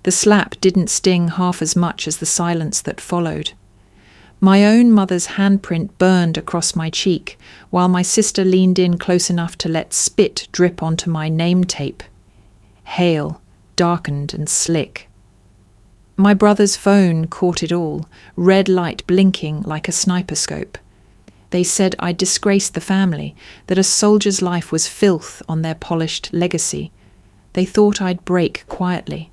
The slap didn't sting half as much as the silence that followed. My own mother's handprint burned across my cheek, while my sister leaned in close enough to let spit drip onto my name tape. Hale, darkened and slick. My brother's phone caught it all, red light blinking like a sniper scope. They said I'd disgraced the family, that a soldier's life was filth on their polished legacy. They thought I'd break quietly.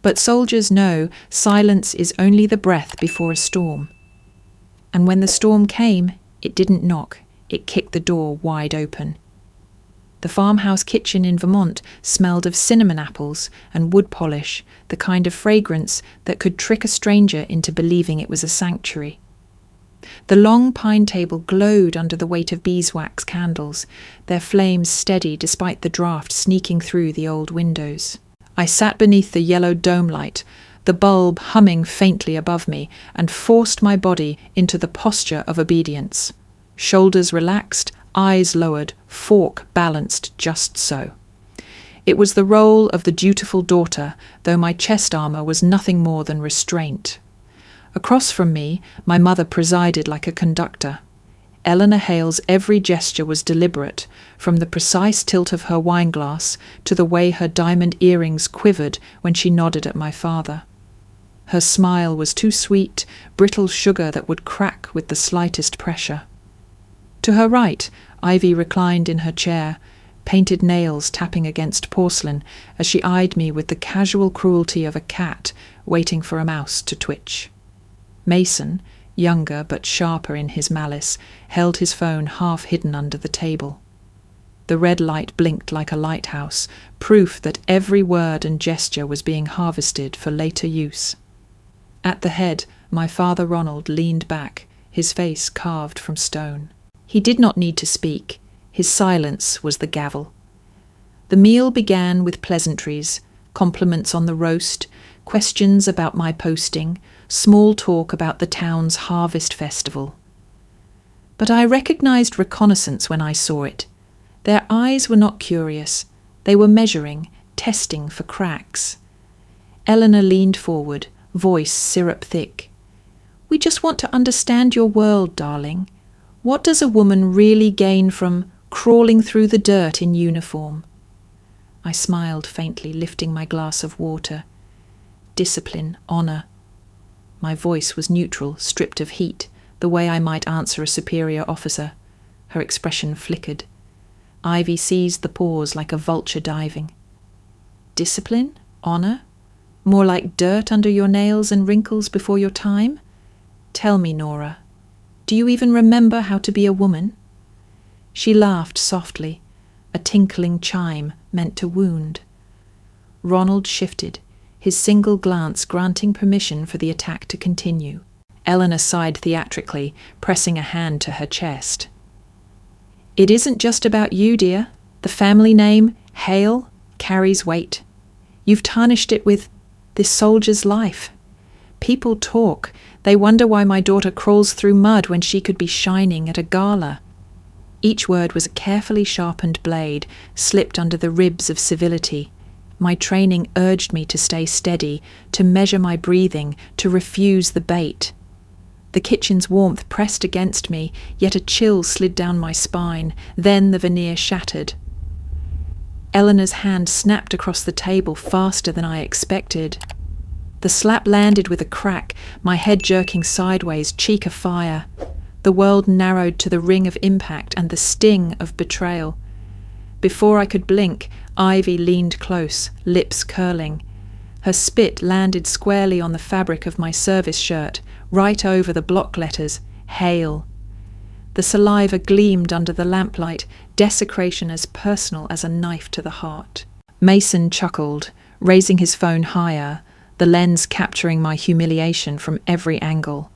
But soldiers know silence is only the breath before a storm. And when the storm came, it didn't knock, it kicked the door wide open. The farmhouse kitchen in Vermont smelled of cinnamon apples and wood polish, the kind of fragrance that could trick a stranger into believing it was a sanctuary. The long pine table glowed under the weight of beeswax candles, their flames steady despite the draft sneaking through the old windows. I sat beneath the yellow dome light, the bulb humming faintly above me, and forced my body into the posture of obedience. Shoulders relaxed, eyes lowered, fork balanced just so. It was the role of the dutiful daughter, though my chest armour was nothing more than restraint. Across from me, my mother presided like a conductor. Eleanor Hale's every gesture was deliberate, from the precise tilt of her wineglass to the way her diamond earrings quivered when she nodded at my father. Her smile was too sweet, brittle sugar that would crack with the slightest pressure. To her right, Ivy reclined in her chair, painted nails tapping against porcelain as she eyed me with the casual cruelty of a cat waiting for a mouse to twitch. Mason, younger but sharper in his malice, held his phone half hidden under the table. The red light blinked like a lighthouse, proof that every word and gesture was being harvested for later use. At the head, my father Ronald leaned back, his face carved from stone. He did not need to speak. His silence was the gavel. The meal began with pleasantries, compliments on the roast, questions about my posting, small talk about the town's harvest festival. But I recognized reconnaissance when I saw it. Their eyes were not curious. They were measuring, testing for cracks. Eleanor leaned forward, voice syrup thick. "We just want to understand your world, darling. What does a woman really gain from crawling through the dirt in uniform?" I smiled faintly, lifting my glass of water. Discipline, honour. My voice was neutral, stripped of heat, the way I might answer a superior officer. Her expression flickered. Ivy seized the pause like a vulture diving. Discipline? Honour? More like dirt under your nails and wrinkles before your time? Tell me, Nora, do you even remember how to be a woman? She laughed softly, a tinkling chime meant to wound. Ronald shifted, his single glance granting permission for the attack to continue. Eleanor sighed theatrically, pressing a hand to her chest. "It isn't just about you, dear. The family name, Hale, carries weight. You've tarnished it with this soldier's life. People talk. They wonder why my daughter crawls through mud when she could be shining at a gala." Each word was a carefully sharpened blade, slipped under the ribs of civility. My training urged me to stay steady, to measure my breathing, to refuse the bait. The kitchen's warmth pressed against me, yet a chill slid down my spine. Then the veneer shattered. Eleanor's hand snapped across the table faster than I expected. The slap landed with a crack, my head jerking sideways, cheek afire. The world narrowed to the ring of impact and the sting of betrayal. Before I could blink, Ivy leaned close, lips curling. Her spit landed squarely on the fabric of my service shirt, right over the block letters, Hale. The saliva gleamed under the lamplight, desecration as personal as a knife to the heart. Mason chuckled, raising his phone higher, the lens capturing my humiliation from every angle.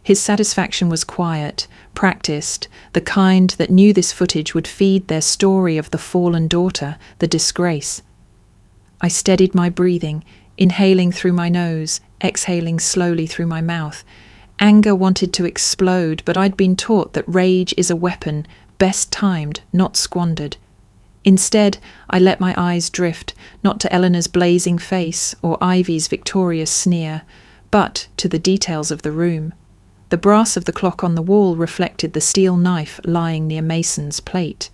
His satisfaction was quiet, practiced, the kind that knew this footage would feed their story of the fallen daughter, the disgrace. I steadied my breathing, inhaling through my nose, exhaling slowly through my mouth. Anger wanted to explode, but I'd been taught that rage is a weapon, best timed, not squandered. Instead, I let my eyes drift, not to Eleanor's blazing face or Ivy's victorious sneer, but to the details of the room. The brass of the clock on the wall reflected the steel knife lying near Mason's plate.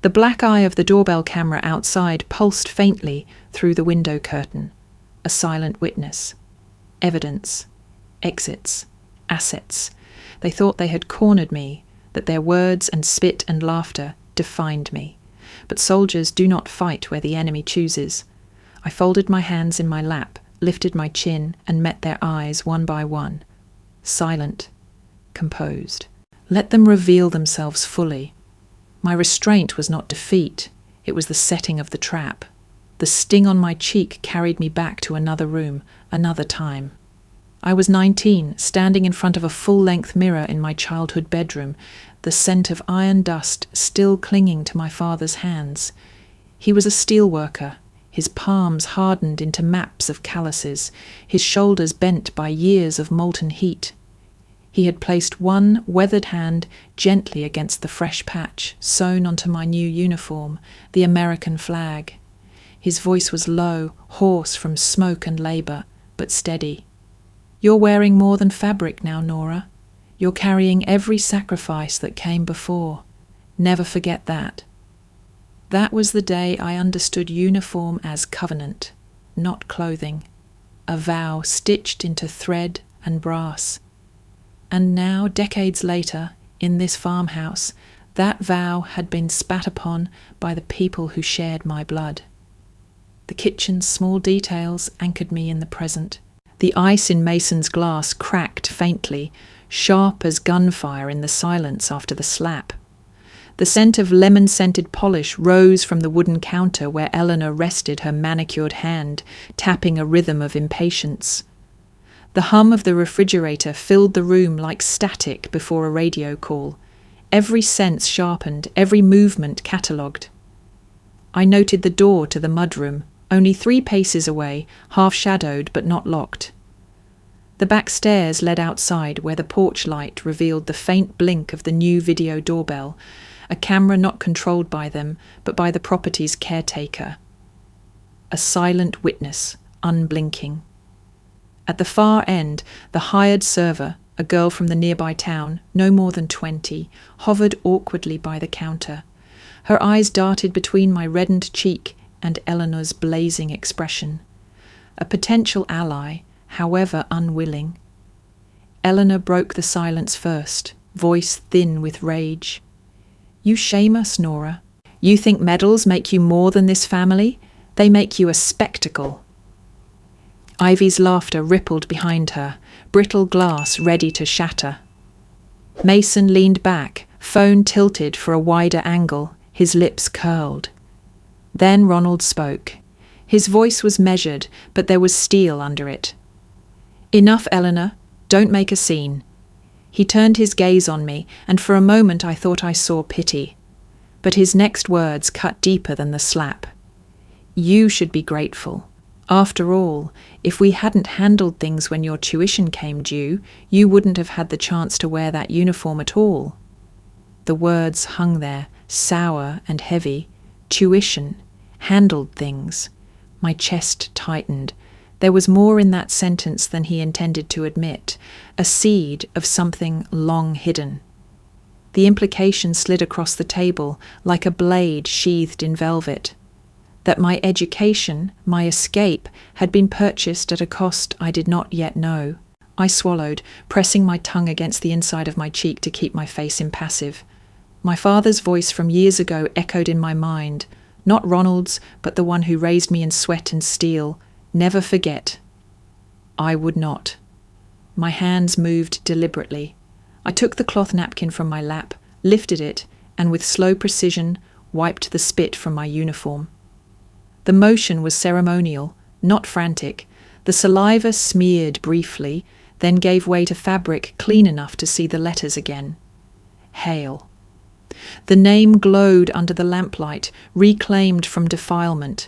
The black eye of the doorbell camera outside pulsed faintly through the window curtain. A silent witness. Evidence. Exits. Assets. They thought they had cornered me, that their words and spit and laughter defined me. But soldiers do not fight where the enemy chooses. I folded my hands in my lap, lifted my chin, and met their eyes one by one. Silent. Composed. Let them reveal themselves fully. My restraint was not defeat, it was the setting of the trap. The sting on my cheek carried me back to another room, another time. I was 19, standing in front of a full-length mirror in my childhood bedroom, the scent of iron dust still clinging to my father's hands. He was a steelworker, his palms hardened into maps of calluses, his shoulders bent by years of molten heat. He had placed one weathered hand gently against the fresh patch sewn onto my new uniform, the American flag. His voice was low, hoarse from smoke and labour, but steady. "You're wearing more than fabric now, Nora. You're carrying every sacrifice that came before. Never forget that." That was the day I understood uniform as covenant, not clothing, a vow stitched into thread and brass. And now, decades later, in this farmhouse, that vow had been spat upon by the people who shared my blood. The kitchen's small details anchored me in the present. The ice in Mason's glass cracked faintly, sharp as gunfire in the silence after the slap. The scent of lemon-scented polish rose from the wooden counter where Eleanor rested her manicured hand, tapping a rhythm of impatience. The hum of the refrigerator filled the room like static before a radio call. Every sense sharpened, every movement catalogued. I noted the door to the mudroom, only 3 paces away, half-shadowed but not locked. The back stairs led outside where the porch light revealed the faint blink of the new video doorbell, a camera not controlled by them, but by the property's caretaker. A silent witness, unblinking. At the far end, the hired server, a girl from the nearby town, no more than 20, hovered awkwardly by the counter. Her eyes darted between my reddened cheek and Eleanor's blazing expression. A potential ally, however unwilling. Eleanor broke the silence first, voice thin with rage. "You shame us, Nora. You think medals make you more than this family? They make you a spectacle." Ivy's laughter rippled behind her, brittle glass ready to shatter. Mason leaned back, phone tilted for a wider angle, his lips curled. Then Ronald spoke. His voice was measured, but there was steel under it. "Enough, Eleanor. Don't make a scene." He turned his gaze on me, and for a moment I thought I saw pity. But his next words cut deeper than the slap. "You should be grateful. After all, if we hadn't handled things when your tuition came due, you wouldn't have had the chance to wear that uniform at all." The words hung there, sour and heavy. Tuition. Handled things. My chest tightened. There was more in that sentence than he intended to admit, a seed of something long hidden. The implication slid across the table like a blade sheathed in velvet. That my education, my escape, had been purchased at a cost I did not yet know. I swallowed, pressing my tongue against the inside of my cheek to keep my face impassive. My father's voice from years ago echoed in my mind, not Ronald's, but the one who raised me in sweat and steel. "Never forget." I would not. My hands moved deliberately. I took the cloth napkin from my lap, lifted it, and with slow precision wiped the spit from my uniform. The motion was ceremonial, not frantic. The saliva smeared briefly, then gave way to fabric clean enough to see the letters again. Hale. The name glowed under the lamplight, reclaimed from defilement.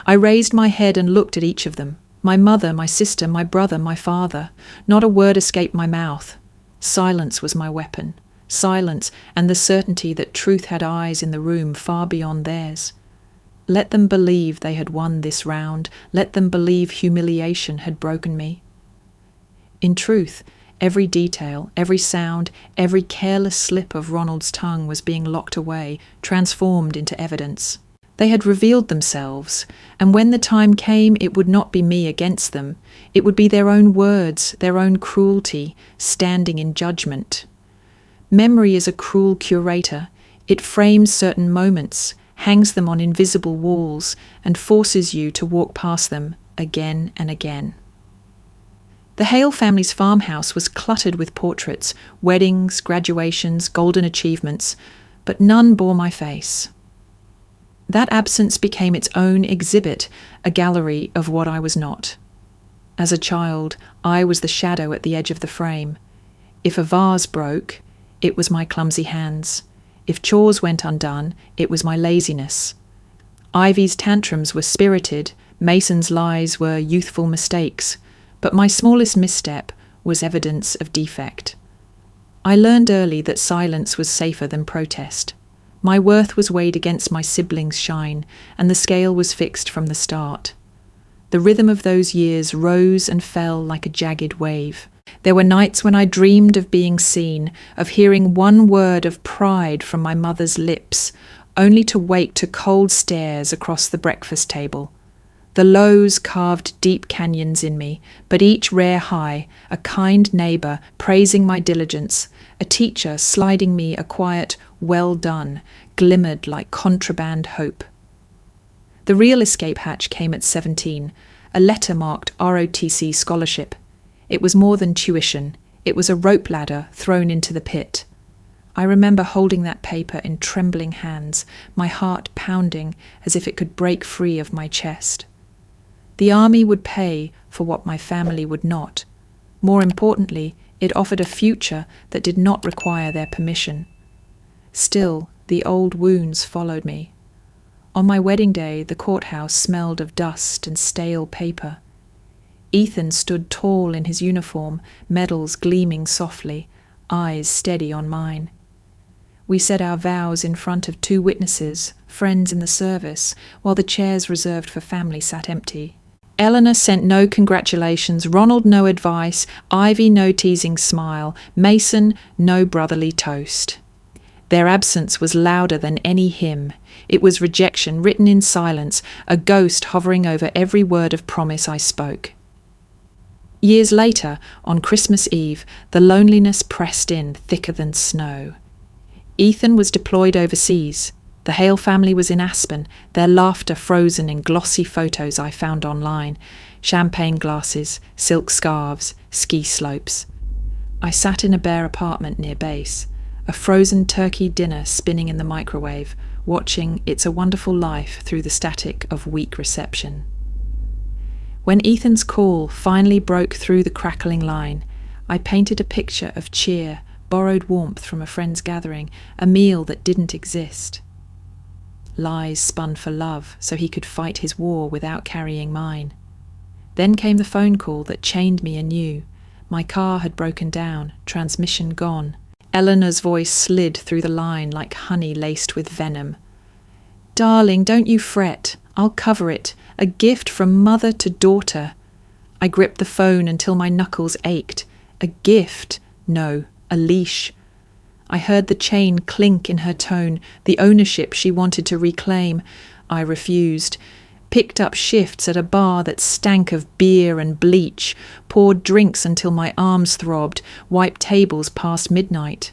I raised my head and looked at each of them. My mother, my sister, my brother, my father. Not a word escaped my mouth. Silence was my weapon. silence, and the certainty that truth had eyes in the room far beyond theirs. Let them believe they had won this round. Let them believe humiliation had broken me. In truth, every detail, every sound, every careless slip of Ronald's tongue was being locked away, transformed into evidence. They had revealed themselves, and when the time came, it would not be me against them. It would be their own words, their own cruelty, standing in judgment. Memory is a cruel curator. It frames certain moments, hangs them on invisible walls, and forces you to walk past them again and again. The Hale family's farmhouse was cluttered with portraits, weddings, graduations, golden achievements, but none bore my face. That absence became its own exhibit, a gallery of what I was not. As a child, I was the shadow at the edge of the frame. If a vase broke, it was my clumsy hands. If chores went undone, it was my laziness. Ivy's tantrums were spirited, Mason's lies were youthful mistakes, but my smallest misstep was evidence of defect. I learned early that silence was safer than protest. My worth was weighed against my siblings' shine, and the scale was fixed from the start. The rhythm of those years rose and fell like a jagged wave. There were nights when I dreamed of being seen, of hearing one word of pride from my mother's lips, only to wake to cold stares across the breakfast table. The lows carved deep canyons in me, but each rare high, a kind neighbour praising my diligence, a teacher sliding me a quiet, well done, glimmered like contraband hope. The real escape hatch came at 17, a letter marked ROTC scholarship. It was more than tuition. It was a rope ladder thrown into the pit. I remember holding that paper in trembling hands, my heart pounding as if it could break free of my chest. The army would pay for what my family would not. More importantly, it offered a future that did not require their permission. Still, the old wounds followed me. On my wedding day, the courthouse smelled of dust and stale paper. Ethan stood tall in his uniform, medals gleaming softly, eyes steady on mine. We said our vows in front of 2 witnesses, friends in the service, while the chairs reserved for family sat empty. Eleanor sent no congratulations, Ronald no advice, Ivy no teasing smile, Mason no brotherly toast. Their absence was louder than any hymn. It was rejection written in silence, a ghost hovering over every word of promise I spoke. Years later, on Christmas Eve, the loneliness pressed in thicker than snow. Ethan was deployed overseas. The Hale family was in Aspen, their laughter frozen in glossy photos I found online, champagne glasses, silk scarves, ski slopes. I sat in a bare apartment near base, a frozen turkey dinner spinning in the microwave, watching It's a Wonderful Life through the static of weak reception. When Ethan's call finally broke through the crackling line, I painted a picture of cheer, borrowed warmth from a friend's gathering, a meal that didn't exist. Lies spun for love so he could fight his war without carrying mine. Then came the phone call that chained me anew. My car had broken down, transmission gone. Eleanor's voice slid through the line like honey laced with venom. "Darling, don't you fret. I'll cover it. A gift from mother to daughter." I gripped the phone until my knuckles ached. A gift? No, a leash. I heard the chain clink in her tone, the ownership she wanted to reclaim. I refused. Picked up shifts at a bar that stank of beer and bleach, poured drinks until my arms throbbed, wiped tables past midnight.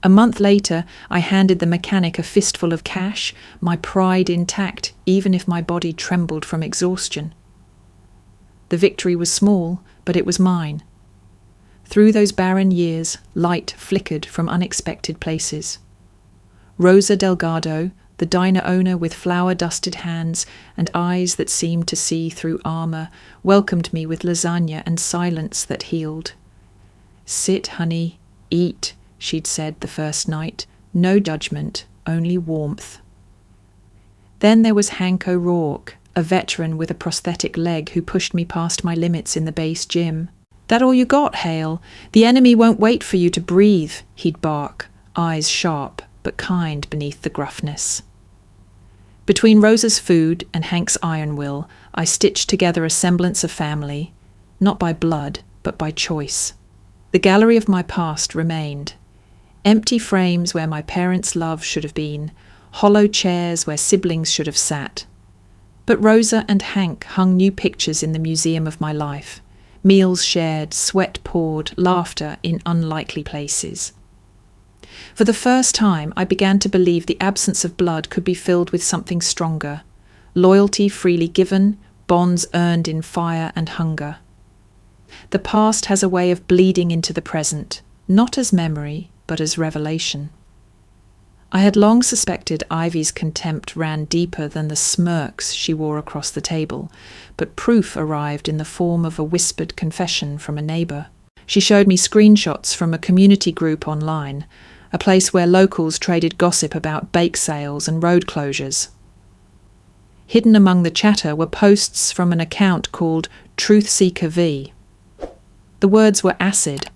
A month later, I handed the mechanic a fistful of cash, my pride intact, even if my body trembled from exhaustion. The victory was small, but it was mine. Through those barren years, light flickered from unexpected places. Rosa Delgado, the diner owner with flour-dusted hands and eyes that seemed to see through armour, welcomed me with lasagna and silence that healed. "Sit, honey, eat," she'd said the first night. No judgment, only warmth. Then there was Hank O'Rourke, a veteran with a prosthetic leg who pushed me past my limits in the base gym. "That all you got, Hale? The enemy won't wait for you to breathe," he'd bark, eyes sharp but kind beneath the gruffness. Between Rosa's food and Hank's iron will, I stitched together a semblance of family, not by blood, but by choice. The gallery of my past remained. Empty frames where my parents' love should have been, hollow chairs where siblings should have sat. But Rosa and Hank hung new pictures in the museum of my life. Meals shared, sweat poured, laughter in unlikely places. For the first time, I began to believe the absence of blood could be filled with something stronger. Loyalty freely given, bonds earned in fire and hunger. The past has a way of bleeding into the present, not as memory, but as revelation. I had long suspected Ivy's contempt ran deeper than the smirks she wore across the table, but proof arrived in the form of a whispered confession from a neighbour. She showed me screenshots from a community group online, a place where locals traded gossip about bake sales and road closures. Hidden among the chatter were posts from an account called Truth Seeker V. The words were acid.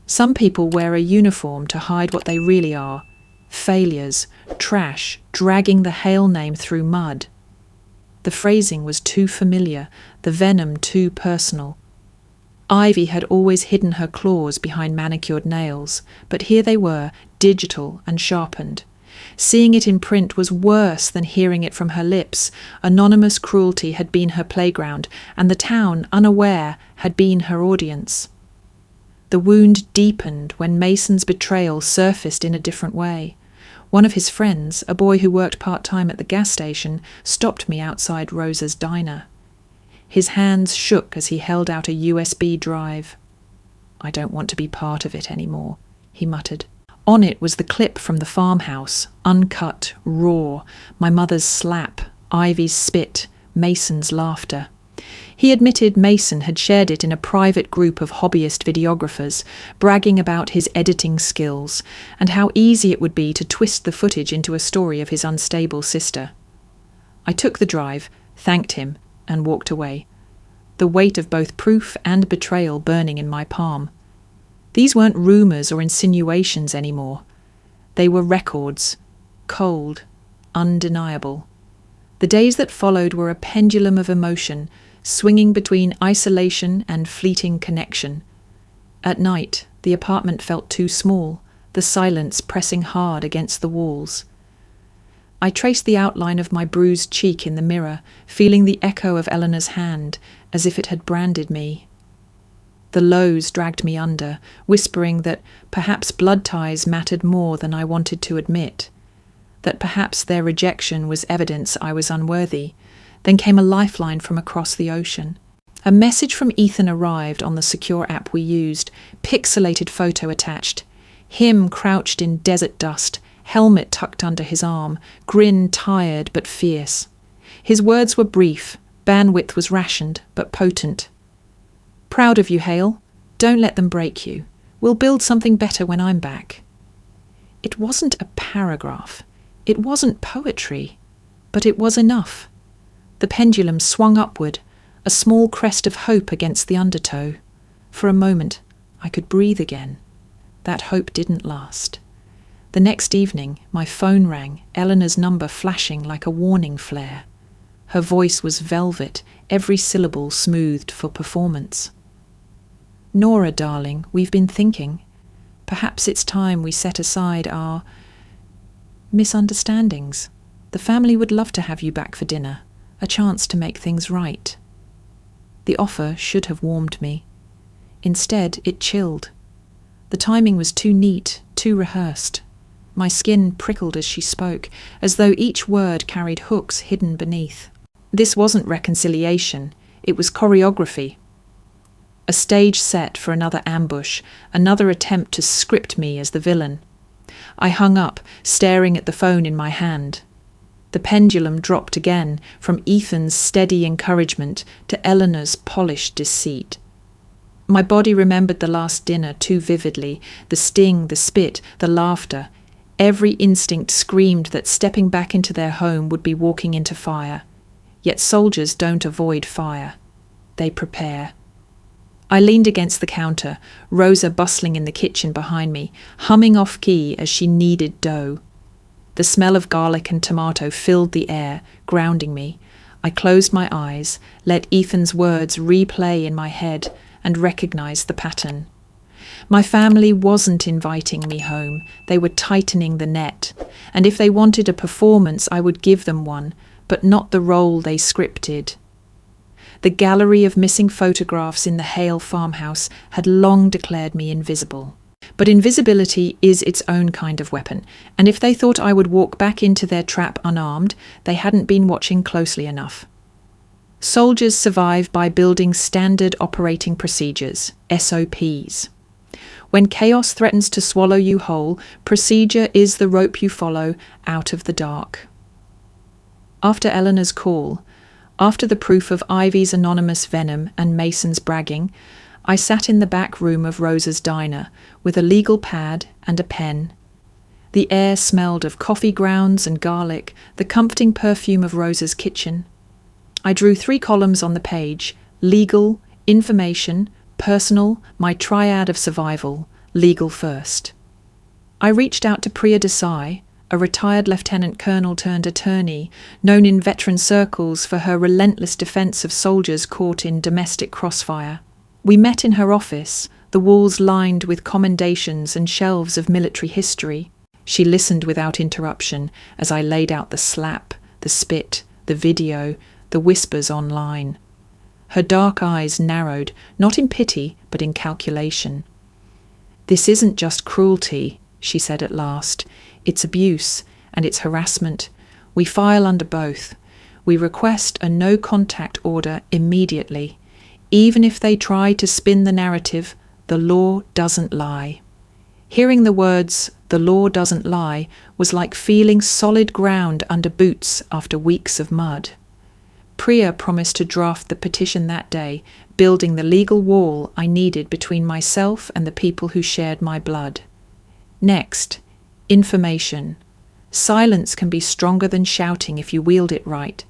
Some people wear a uniform to hide what they really are. Failures, trash, dragging the Hale name through mud. The phrasing was too familiar, the venom too personal. Ivy had always hidden her claws behind manicured nails, but here they were, digital and sharpened. Seeing it in print was worse than hearing it from her lips. Anonymous cruelty had been her playground, and the town, unaware, had been her audience. The wound deepened when Mason's betrayal surfaced in a different way. One of his friends, a boy who worked part-time at the gas station, stopped me outside Rosa's diner. His hands shook as he held out a USB drive. "I don't want to be part of it anymore," he muttered. On it was the clip from the farmhouse, uncut, raw, my mother's slap, Ivy's spit, Mason's laughter. He admitted Mason had shared it in a private group of hobbyist videographers, bragging about his editing skills and how easy it would be to twist the footage into a story of his unstable sister. I took the drive, thanked him, and walked away, the weight of both proof and betrayal burning in my palm. These weren't rumours or insinuations anymore. They were records, cold, undeniable. The days that followed were a pendulum of emotion, swinging between isolation and fleeting connection. At night, the apartment felt too small, the silence pressing hard against the walls. I traced the outline of my bruised cheek in the mirror, feeling the echo of Eleanor's hand, as if it had branded me. The lows dragged me under, whispering that perhaps blood ties mattered more than I wanted to admit, that perhaps their rejection was evidence I was unworthy. Then came a lifeline from across the ocean. A message from Ethan arrived on the secure app we used, pixelated photo attached. Him crouched in desert dust, helmet tucked under his arm, grin tired but fierce. His words were brief, bandwidth was rationed but potent. "Proud of you, Hale. Don't let them break you. We'll build something better when I'm back." It wasn't a paragraph. It wasn't poetry. But it was enough. The pendulum swung upward, a small crest of hope against the undertow. For a moment, I could breathe again. That hope didn't last. The next evening, my phone rang, Eleanor's number flashing like a warning flare. Her voice was velvet, every syllable smoothed for performance. "Nora, darling, we've been thinking. Perhaps it's time we set aside our misunderstandings. The family would love to have you back for dinner, a chance to make things right." The offer should have warmed me. Instead, it chilled. The timing was too neat, too rehearsed. My skin prickled as she spoke, as though each word carried hooks hidden beneath. This wasn't reconciliation, it was choreography. A stage set for another ambush, another attempt to script me as the villain. I hung up, staring at the phone in my hand. The pendulum dropped again, from Ethan's steady encouragement to Eleanor's polished deceit. My body remembered the last dinner too vividly, the sting, the spit, the laughter. Every instinct screamed that stepping back into their home would be walking into fire. Yet soldiers don't avoid fire. They prepare. I leaned against the counter, Rosa bustling in the kitchen behind me, humming off key as she kneaded dough. The smell of garlic and tomato filled the air, grounding me. I closed my eyes, let Ethan's words replay in my head, and recognized the pattern. My family wasn't inviting me home, they were tightening the net, and if they wanted a performance I would give them one, but not the role they scripted. The gallery of missing photographs in the Hale farmhouse had long declared me invisible. But invisibility is its own kind of weapon, and if they thought I would walk back into their trap unarmed, they hadn't been watching closely enough. Soldiers survive by building standard operating procedures, SOPs. When chaos threatens to swallow you whole, procedure is the rope you follow out of the dark. After Eleanor's call, after the proof of Ivy's anonymous venom and Mason's bragging, I sat in the back room of Rosa's diner with a legal pad and a pen. The air smelled of coffee grounds and garlic, the comforting perfume of Rosa's kitchen. I drew 3 columns on the page: legal, information, personal, my triad of survival, legal first. I reached out to Priya Desai, a retired lieutenant colonel turned attorney, known in veteran circles for her relentless defense of soldiers caught in domestic crossfire. We met in her office, the walls lined with commendations and shelves of military history. She listened without interruption as I laid out the slap, the spit, the video, the whispers online. Her dark eyes narrowed, not in pity, but in calculation. "This isn't just cruelty," she said at last. "It's abuse, and it's harassment. We file under both. We request a no-contact order immediately. Even if they try to spin the narrative, the law doesn't lie." Hearing the words, "the law doesn't lie," was like feeling solid ground under boots after weeks of mud. Priya promised to draft the petition that day, building the legal wall I needed between myself and the people who shared my blood. Next, information. Silence can be stronger than shouting if you wield it right.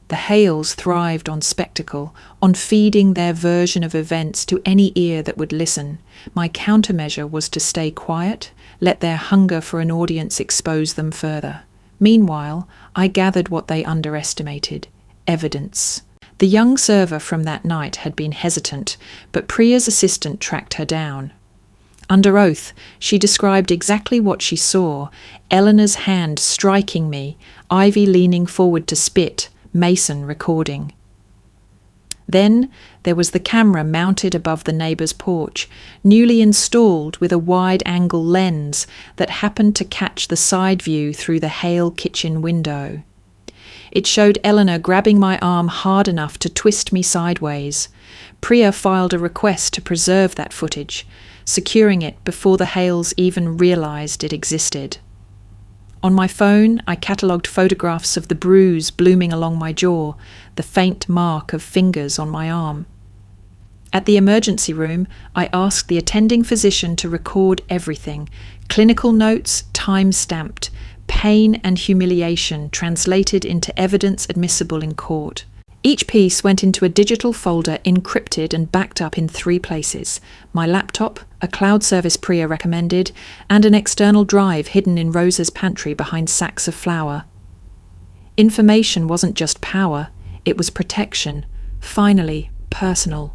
The Hales thrived on spectacle, on feeding their version of events to any ear that would listen. My countermeasure was to stay quiet, let their hunger for an audience expose them further. Meanwhile, I gathered what they underestimated: evidence. The young server from that night had been hesitant, but Priya's assistant tracked her down. Under oath, she described exactly what she saw: Eleanor's hand striking me, Ivy leaning forward to spit, Mason recording. Then there was the camera mounted above the neighbour's porch, newly installed with a wide-angle lens that happened to catch the side view through the Hale kitchen window. It showed Eleanor grabbing my arm hard enough to twist me sideways. Priya filed a request to preserve that footage, securing it before the Hales even realised it existed. On my phone, I catalogued photographs of the bruise blooming along my jaw, the faint mark of fingers on my arm. At the emergency room, I asked the attending physician to record everything: clinical notes, time-stamped, pain and humiliation translated into evidence admissible in court. Each piece went into a digital folder encrypted and backed up in 3 places: my laptop, a cloud service Priya recommended, and an external drive hidden in Rosa's pantry behind sacks of flour. Information wasn't just power, it was protection, finally personal.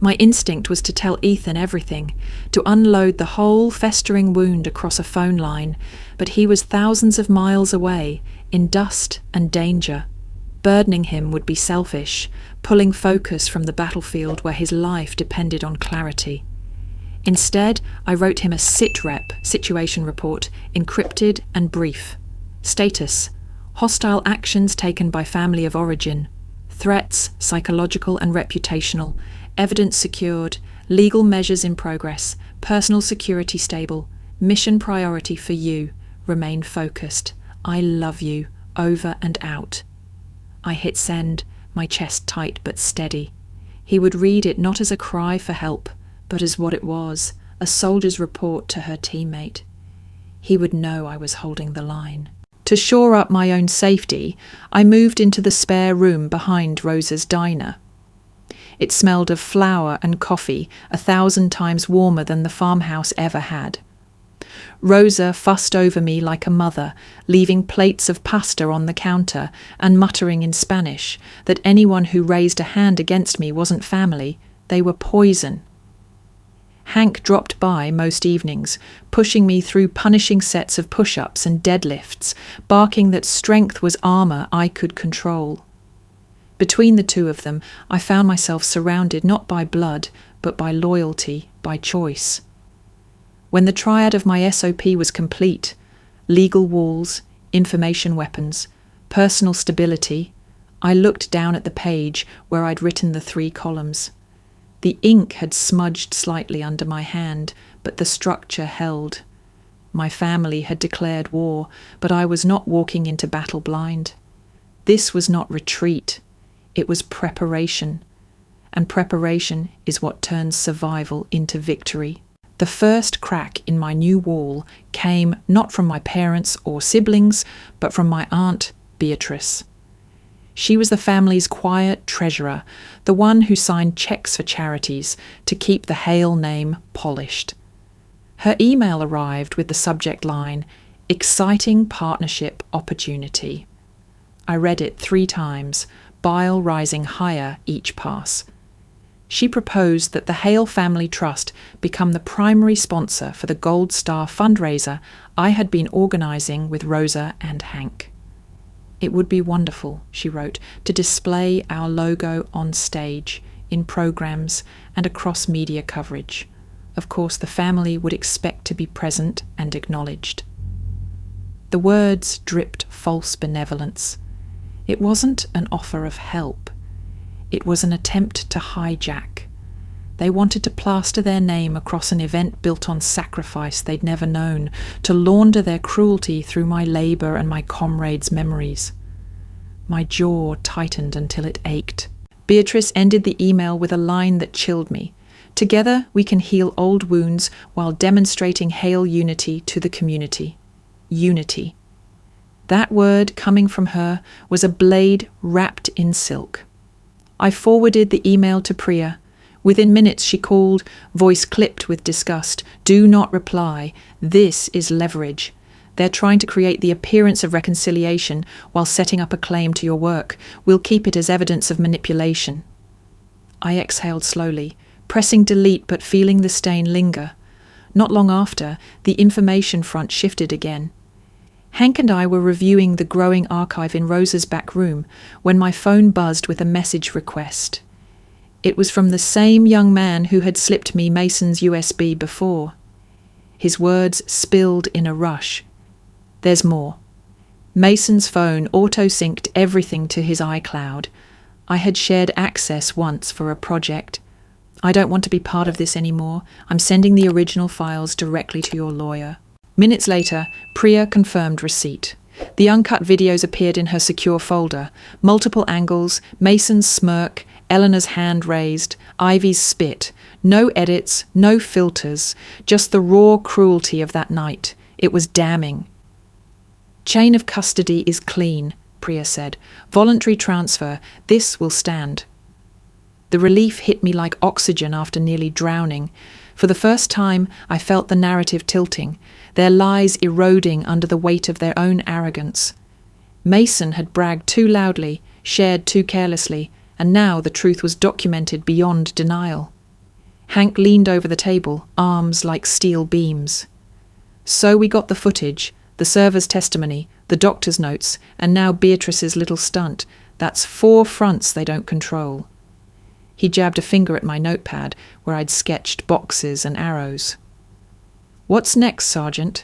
My instinct was to tell Ethan everything, to unload the whole festering wound across a phone line, but he was thousands of miles away, in dust and danger. Burdening him would be selfish, pulling focus from the battlefield where his life depended on clarity. Instead, I wrote him a SITREP, situation report, encrypted and brief. Status: hostile actions taken by family of origin. Threats, psychological and reputational. Evidence secured. Legal measures in progress. Personal security stable. Mission priority for you. Remain focused. I love you. Over and out. I hit send, my chest tight but steady. He would read it not as a cry for help, but as what it was, a soldier's report to her teammate. He would know I was holding the line. To shore up my own safety, I moved into the spare room behind Rosa's diner. It smelled of flour and coffee, 1,000 times warmer than the farmhouse ever had. Rosa fussed over me like a mother, leaving plates of pasta on the counter and muttering in Spanish that anyone who raised a hand against me wasn't family, they were poison. Hank dropped by most evenings, pushing me through punishing sets of push-ups and deadlifts, barking that strength was armor I could control. Between the two of them, I found myself surrounded not by blood, but by loyalty, by choice. When the triad of my SOP was complete, legal walls, information weapons, personal stability, I looked down at the page where I'd written the 3 columns. The ink had smudged slightly under my hand, but the structure held. My family had declared war, but I was not walking into battle blind. This was not retreat. It was preparation. And preparation is what turns survival into victory. The first crack in my new wall came not from my parents or siblings, but from my aunt, Beatrice. She was the family's quiet treasurer, the one who signed checks for charities to keep the Hale name polished. Her email arrived with the subject line, "Exciting Partnership Opportunity." I read it 3 times, bile rising higher each pass. She proposed that the Hale Family Trust become the primary sponsor for the Gold Star fundraiser I had been organising with Rosa and Hank. "It would be wonderful," she wrote, "to display our logo on stage, in programs, and across media coverage. Of course, the family would expect to be present and acknowledged." The words dripped false benevolence. It wasn't an offer of help. It was an attempt to hijack. They wanted to plaster their name across an event built on sacrifice they'd never known, to launder their cruelty through my labour and my comrades' memories. My jaw tightened until it ached. Beatrice ended the email with a line that chilled me. "Together we can heal old wounds while demonstrating Hale unity to the community." Unity. That word coming from her was a blade wrapped in silk. I forwarded the email to Priya. Within minutes she called, voice clipped with disgust. "Do not reply. This is leverage. They're trying to create the appearance of reconciliation while setting up a claim to your work. We'll keep it as evidence of manipulation." I exhaled slowly, pressing delete but feeling the stain linger. Not long after, the information front shifted again. Hank and I were reviewing the growing archive in Rosa's back room when my phone buzzed with a message request. It was from the same young man who had slipped me Mason's USB before. His words spilled in a rush. "There's more." Mason's phone auto-synced everything to his iCloud. I had shared access once for a project. "I don't want to be part of this anymore. I'm sending the original files directly to your lawyer." Minutes later, Priya confirmed receipt. The uncut videos appeared in her secure folder. Multiple angles, Mason's smirk, Eleanor's hand raised, Ivy's spit. No edits, no filters, just the raw cruelty of that night. It was damning. "Chain of custody is clean," Priya said. "Voluntary transfer. This will stand." The relief hit me like oxygen after nearly drowning. For the first time, I felt the narrative tilting, their lies eroding under the weight of their own arrogance. Mason had bragged too loudly, shared too carelessly, and now the truth was documented beyond denial. Hank leaned over the table, arms like steel beams. "So we got the footage, the server's testimony, the doctor's notes, and now Beatrice's little stunt. That's 4 fronts they don't control." He jabbed a finger at my notepad, where I'd sketched boxes and arrows. "What's next, Sergeant?"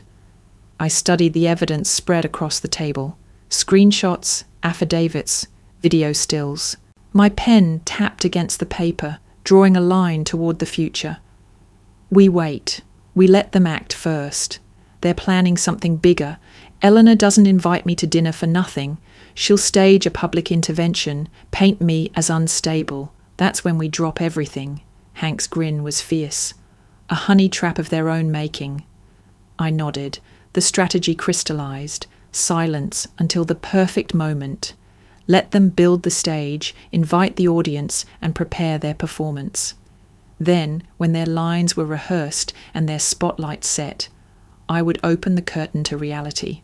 I studied the evidence spread across the table. Screenshots, affidavits, video stills. My pen tapped against the paper, drawing a line toward the future. "We wait. We let them act first. They're planning something bigger. Eleanor doesn't invite me to dinner for nothing. She'll stage a public intervention, paint me as unstable. That's when we drop everything." Hank's grin was fierce. "A honey trap of their own making." I nodded. The strategy crystallized. Silence until the perfect moment. Let them build the stage, invite the audience, and prepare their performance. Then, when their lines were rehearsed and their spotlight set, I would open the curtain to reality.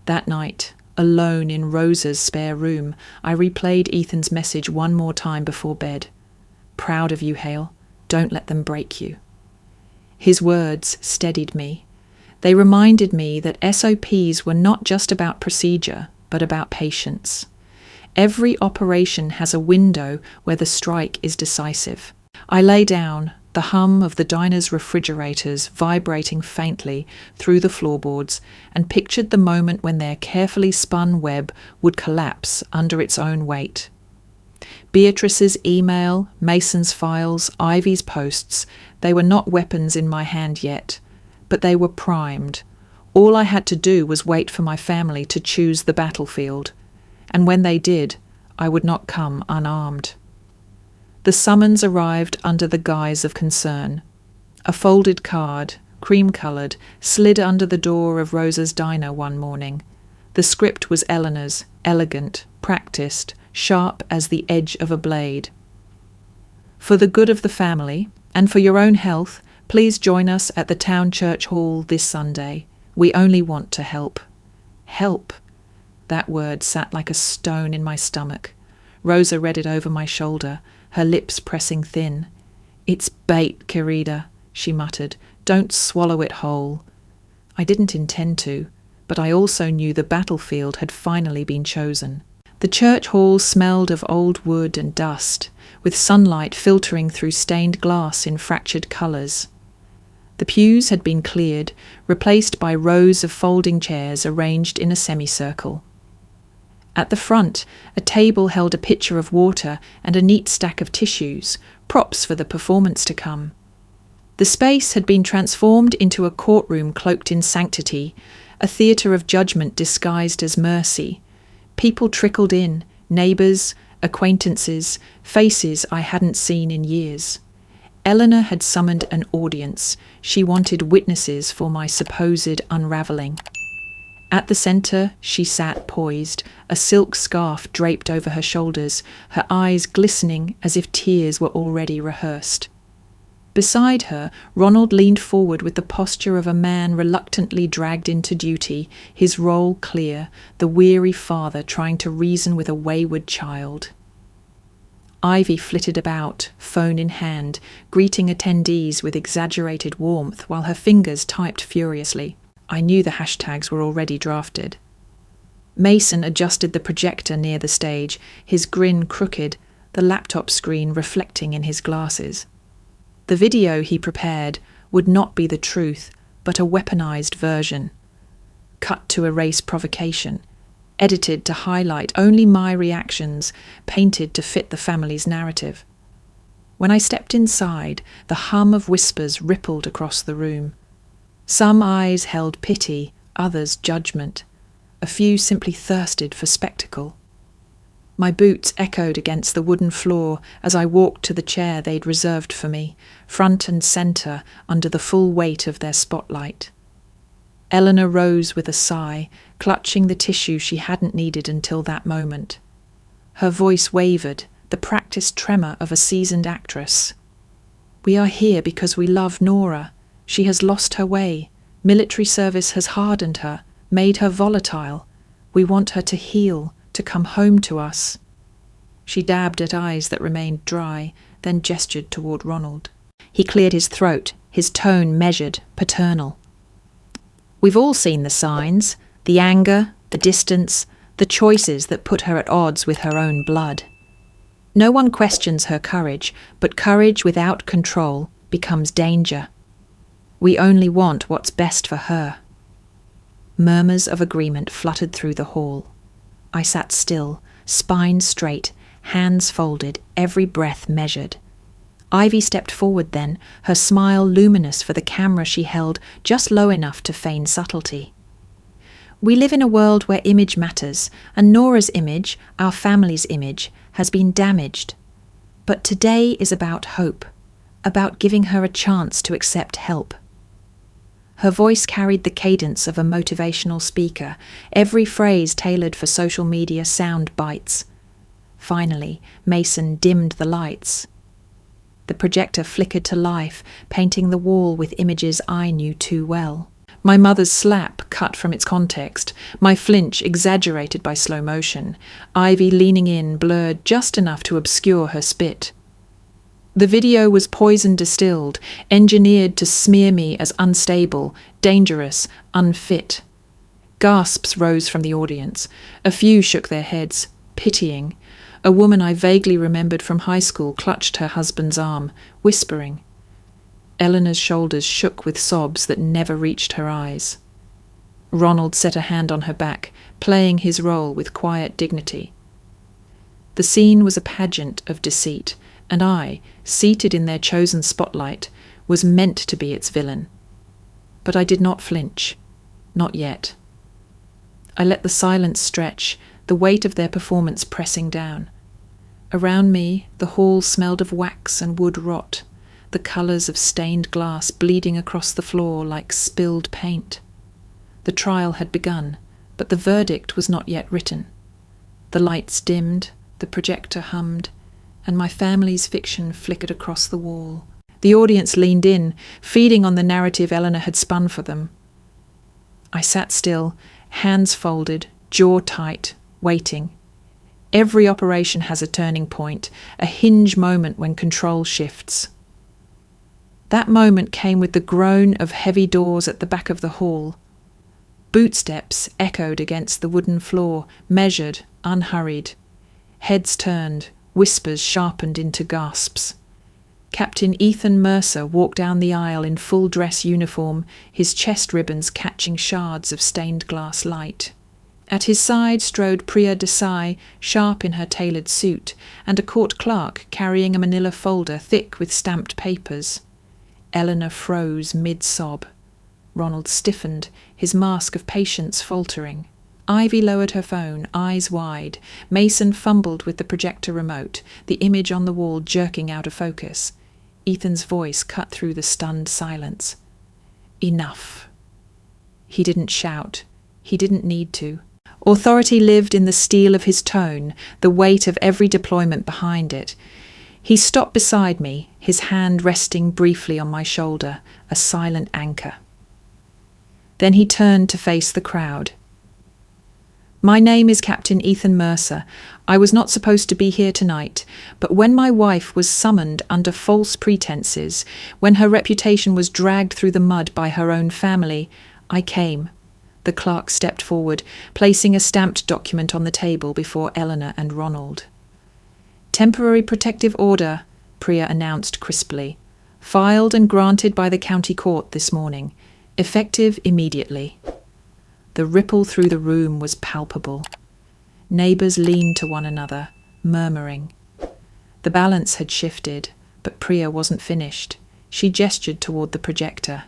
That night, alone in Rosa's spare room, I replayed Ethan's message one more time before bed. Proud of you, Hale. Don't let them break you. His words steadied me. They reminded me that SOPs were not just about procedure, but about patience. Every operation has a window where the strike is decisive. I lay down, the hum of the diner's refrigerators vibrating faintly through the floorboards, and pictured the moment when their carefully spun web would collapse under its own weight. Beatrice's email, Mason's files, Ivy's posts, they were not weapons in my hand yet, but they were primed. All I had to do was wait for my family to choose the battlefield, and when they did, I would not come unarmed. The summons arrived under the guise of concern. A folded card, cream-coloured, slid under the door of Rosa's diner one morning. The script was Eleanor's, elegant, practised, sharp as the edge of a blade. For the good of the family, and for your own health, please join us at the town church hall this Sunday. We only want to help. Help. That word sat like a stone in my stomach. Rosa read it over my shoulder, her lips pressing thin. It's bait, querida, she muttered. Don't swallow it whole. I didn't intend to, but I also knew the battlefield had finally been chosen. The church hall smelled of old wood and dust, with sunlight filtering through stained glass in fractured colours. The pews had been cleared, replaced by rows of folding chairs arranged in a semicircle. At the front, a table held a pitcher of water and a neat stack of tissues, props for the performance to come. The space had been transformed into a courtroom cloaked in sanctity, a theatre of judgment disguised as mercy. People trickled in, neighbours, acquaintances, faces I hadn't seen in years. Eleanor had summoned an audience. She wanted witnesses for my supposed unravelling. At the centre, she sat poised, a silk scarf draped over her shoulders, her eyes glistening as if tears were already rehearsed. Beside her, Ronald leaned forward with the posture of a man reluctantly dragged into duty, his role clear, the weary father trying to reason with a wayward child. Ivy flitted about, phone in hand, greeting attendees with exaggerated warmth while her fingers typed furiously. I knew the hashtags were already drafted. Mason adjusted the projector near the stage, his grin crooked, the laptop screen reflecting in his glasses. The video he prepared would not be the truth, but a weaponized version. Cut to erase provocation, edited to highlight only my reactions, painted to fit the family's narrative. When I stepped inside, the hum of whispers rippled across the room. Some eyes held pity, others judgment. A few simply thirsted for spectacle. My boots echoed against the wooden floor as I walked to the chair they'd reserved for me, front and centre under the full weight of their spotlight. Eleanor rose with a sigh, clutching the tissue she hadn't needed until that moment. Her voice wavered, the practiced tremor of a seasoned actress. We are here because we love Nora. She has lost her way. Military service has hardened her, made her volatile. We want her to heal, to come home to us. She dabbed at eyes that remained dry, then gestured toward Ronald. He cleared his throat, his tone measured, paternal. We've all seen the signs, the anger, the distance, the choices that put her at odds with her own blood. No one questions her courage, but courage without control becomes danger. We only want what's best for her. Murmurs of agreement fluttered through the hall. I sat still, spine straight, hands folded, every breath measured. Ivy stepped forward then, her smile luminous for the camera she held just low enough to feign subtlety. We live in a world where image matters, and Nora's image, our family's image, has been damaged. But today is about hope, about giving her a chance to accept help. Her voice carried the cadence of a motivational speaker, every phrase tailored for social media sound bites. Finally, Mason dimmed the lights. The projector flickered to life, painting the wall with images I knew too well. My mother's slap cut from its context, my flinch exaggerated by slow motion, Ivy leaning in blurred just enough to obscure her spit. The video was poison distilled, engineered to smear me as unstable, dangerous, unfit. Gasps rose from the audience. A few shook their heads, pitying. A woman I vaguely remembered from high school clutched her husband's arm, whispering. Eleanor's shoulders shook with sobs that never reached her eyes. Ronald set a hand on her back, playing his role with quiet dignity. The scene was a pageant of deceit, and I, seated in their chosen spotlight, was meant to be its villain. But I did not flinch. Not yet. I let the silence stretch, the weight of their performance pressing down. Around me, the hall smelled of wax and wood rot, the colours of stained glass bleeding across the floor like spilled paint. The trial had begun, but the verdict was not yet written. The lights dimmed, the projector hummed, and my family's fiction flickered across the wall. The audience leaned in, feeding on the narrative Eleanor had spun for them. I sat still, hands folded, jaw tight, waiting. Every operation has a turning point, a hinge moment when control shifts. That moment came with the groan of heavy doors at the back of the hall. Bootsteps echoed against the wooden floor, measured, unhurried. Heads turned, whispers sharpened into gasps. Captain Ethan Mercer walked down the aisle in full dress uniform, his chest ribbons catching shards of stained glass light. At his side strode Priya Desai, sharp in her tailored suit, and a court clerk carrying a manila folder thick with stamped papers. Eleanor froze mid-sob. Ronald stiffened, his mask of patience faltering. Ivy lowered her phone, eyes wide. Mason fumbled with the projector remote, the image on the wall jerking out of focus. Ethan's voice cut through the stunned silence. Enough. He didn't shout. He didn't need to. Authority lived in the steel of his tone, the weight of every deployment behind it. He stopped beside me, his hand resting briefly on my shoulder, a silent anchor. Then he turned to face the crowd. My name is Captain Ethan Mercer. I was not supposed to be here tonight, but when my wife was summoned under false pretenses, when her reputation was dragged through the mud by her own family, I came. The clerk stepped forward, placing a stamped document on the table before Eleanor and Ronald. Temporary protective order, Priya announced crisply. Filed and granted by the county court this morning. Effective immediately. The ripple through the room was palpable. Neighbours leaned to one another, murmuring. The balance had shifted, but Priya wasn't finished. She gestured toward the projector.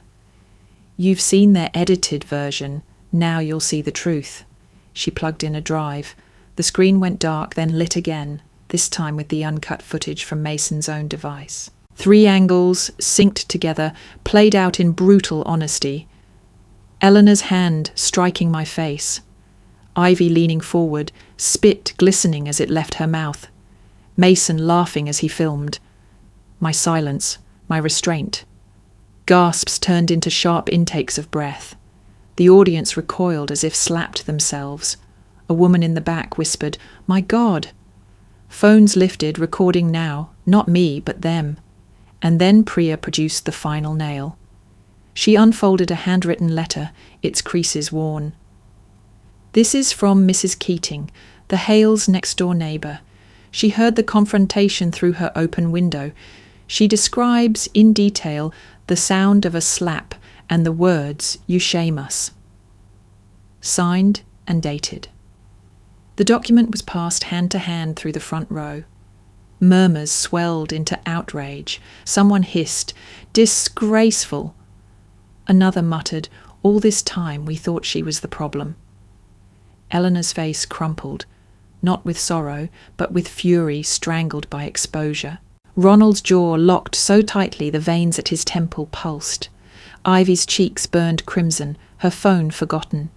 You've seen their edited version. Now you'll see the truth. She plugged in a drive. The screen went dark, then lit again, this time with the uncut footage from Mason's own device. 3 angles, synced together, played out in brutal honesty. Eleanor's hand striking my face. Ivy leaning forward, spit glistening as it left her mouth. Mason laughing as he filmed. My silence, my restraint. Gasps turned into sharp intakes of breath. The audience recoiled as if slapped themselves. A woman in the back whispered, "My God!" Phones lifted, recording now, not me, but them. And then Priya produced the final nail. She unfolded a handwritten letter, its creases worn. This is from Mrs. Keating, the Hales' next-door neighbour. She heard the confrontation through her open window. She describes, in detail, the sound of a slap and the words, "You shame us." Signed and dated. The document was passed hand to hand through the front row. Murmurs swelled into outrage. Someone hissed, "Disgraceful!" Another muttered, "All this time we thought she was the problem." Eleanor's face crumpled, not with sorrow, but with fury strangled by exposure. Ronald's jaw locked so tightly the veins at his temple pulsed. Ivy's cheeks burned crimson, her phone forgotten.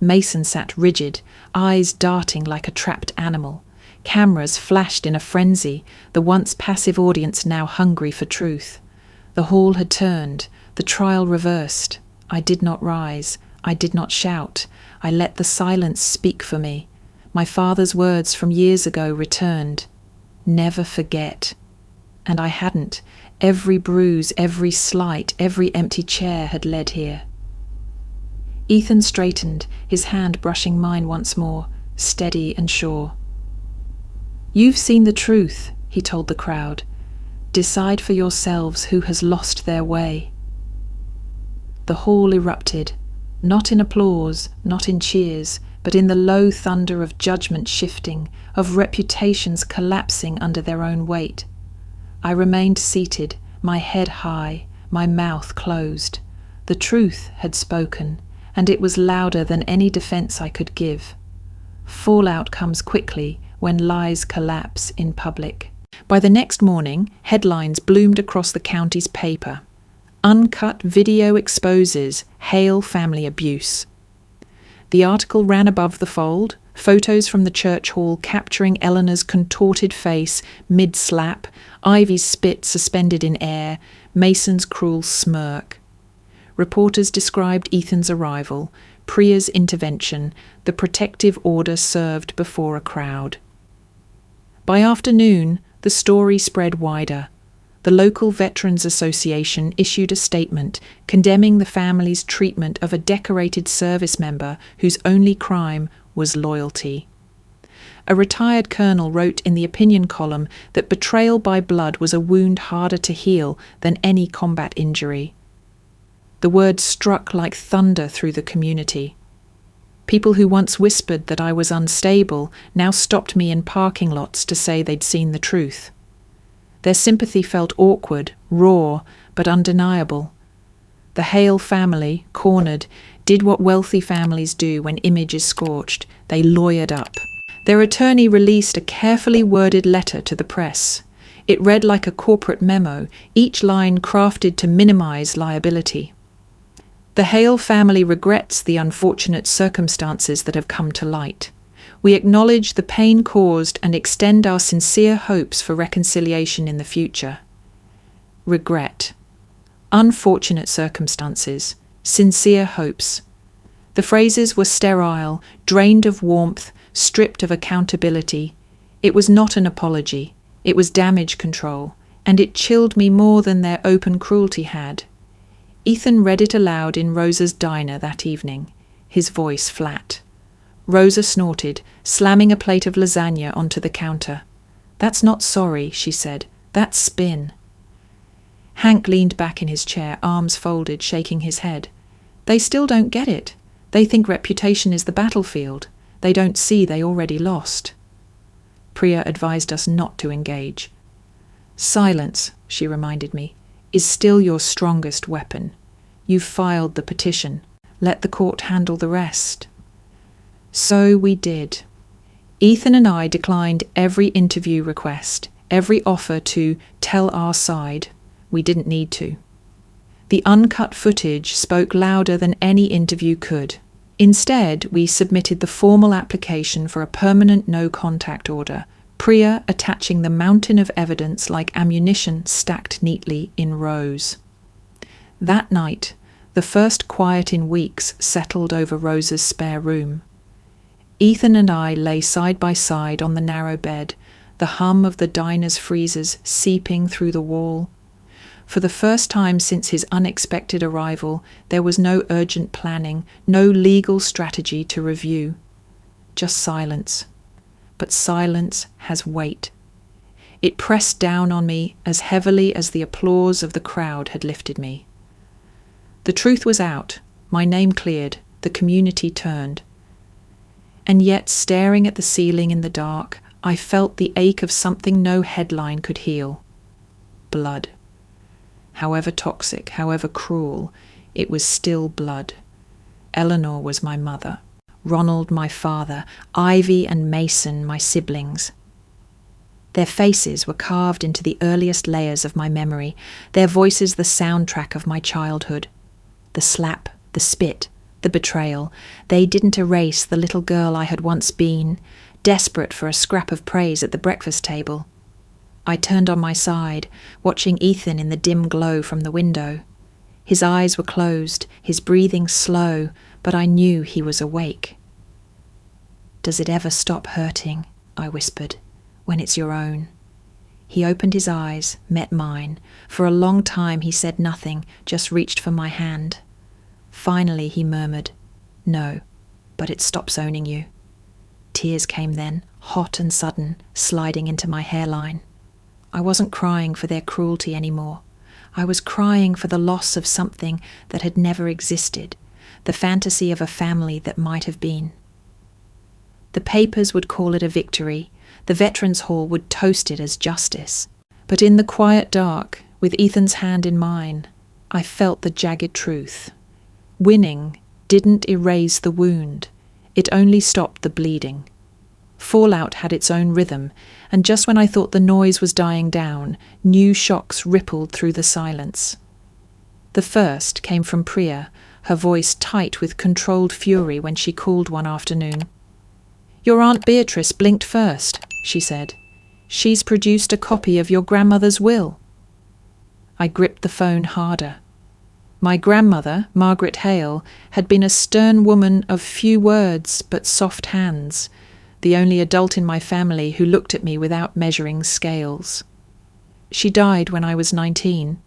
Mason sat rigid, eyes darting like a trapped animal. Cameras flashed in a frenzy, the once passive audience now hungry for truth. The hall had turned, the trial reversed. I did not rise, I did not shout. I let the silence speak for me. My father's words from years ago returned. Never forget. And I hadn't. Every bruise, every slight, every empty chair had led here. Ethan straightened, his hand brushing mine once more, steady and sure. "You've seen the truth," he told the crowd. "Decide for yourselves who has lost their way." The hall erupted, not in applause, not in cheers, but in the low thunder of judgment shifting, of reputations collapsing under their own weight. I remained seated, my head high, my mouth closed. The truth had spoken, and it was louder than any defense I could give. Fallout comes quickly when lies collapse in public. By the next morning, headlines bloomed across the county's paper. Uncut video exposes Hale family abuse. The article ran above the fold, photos from the church hall capturing Eleanor's contorted face mid-slap, Ivy's spit suspended in air, Mason's cruel smirk. Reporters described Ethan's arrival, Priya's intervention, the protective order served before a crowd. By afternoon, the story spread wider. The local Veterans Association issued a statement condemning the family's treatment of a decorated service member whose only crime was loyalty. A retired colonel wrote in the opinion column that betrayal by blood was a wound harder to heal than any combat injury. The word struck like thunder through the community. People who once whispered that I was unstable now stopped me in parking lots to say they'd seen the truth. Their sympathy felt awkward, raw, but undeniable. The Hale family, cornered, did what wealthy families do when image is scorched. They lawyered up. Their attorney released a carefully worded letter to the press. It read like a corporate memo, each line crafted to minimize liability. The Hale family regrets the unfortunate circumstances that have come to light. We acknowledge the pain caused and extend our sincere hopes for reconciliation in the future. Regret. Unfortunate circumstances. Sincere hopes. The phrases were sterile, drained of warmth, stripped of accountability. It was not an apology. It was damage control, and it chilled me more than their open cruelty had. Ethan read it aloud in Rosa's diner that evening, his voice flat. Rosa snorted, slamming a plate of lasagna onto the counter. "That's not sorry," she said. "That's spin." Hank leaned back in his chair, arms folded, shaking his head. "They still don't get it. They think reputation is the battlefield. They don't see they already lost." Priya advised us not to engage. "Silence," she reminded me, "is still your strongest weapon. You've filed the petition. Let the court handle the rest." So we did. Ethan and I declined every interview request, every offer to tell our side. We didn't need to. The uncut footage spoke louder than any interview could. Instead, we submitted the formal application for a permanent no-contact order, Priya attaching the mountain of evidence like ammunition stacked neatly in rows. That night, the first quiet in weeks settled over Rosa's spare room. Ethan and I lay side by side on the narrow bed, the hum of the diner's freezers seeping through the wall. For the first time since his unexpected arrival, there was no urgent planning, no legal strategy to review. Just silence. But silence has weight. It pressed down on me as heavily as the applause of the crowd had lifted me. The truth was out, my name cleared, the community turned. And yet, staring at the ceiling in the dark, I felt the ache of something no headline could heal. Blood. However toxic, however cruel, it was still blood. Eleanor was my mother, Ronald my father, Ivy and Mason my siblings. Their faces were carved into the earliest layers of my memory, their voices the soundtrack of my childhood. The slap, the spit, the betrayal, they didn't erase the little girl I had once been, desperate for a scrap of praise at the breakfast table. I turned on my side, watching Ethan in the dim glow from the window. His eyes were closed, his breathing slow, but I knew he was awake. "Does it ever stop hurting?" I whispered. "When it's your own?" He opened his eyes, met mine. For a long time he said nothing, just reached for my hand. Finally he murmured, "No, but it stops owning you." Tears came then, hot and sudden, sliding into my hairline. I wasn't crying for their cruelty anymore. I was crying for the loss of something that had never existed, the fantasy of a family that might have been. The papers would call it a victory. The Veterans Hall would toast it as justice. But in the quiet dark, with Ethan's hand in mine, I felt the jagged truth. Winning didn't erase the wound. It only stopped the bleeding. Fallout had its own rhythm, and just when I thought the noise was dying down, new shocks rippled through the silence. The first came from Priya, her voice tight with controlled fury when she called one afternoon. "Your Aunt Beatrice blinked first," she said. "She's produced a copy of your grandmother's will." I gripped the phone harder. My grandmother, Margaret Hale, had been a stern woman of few words but soft hands, the only adult in my family who looked at me without measuring scales. She died when I was 19.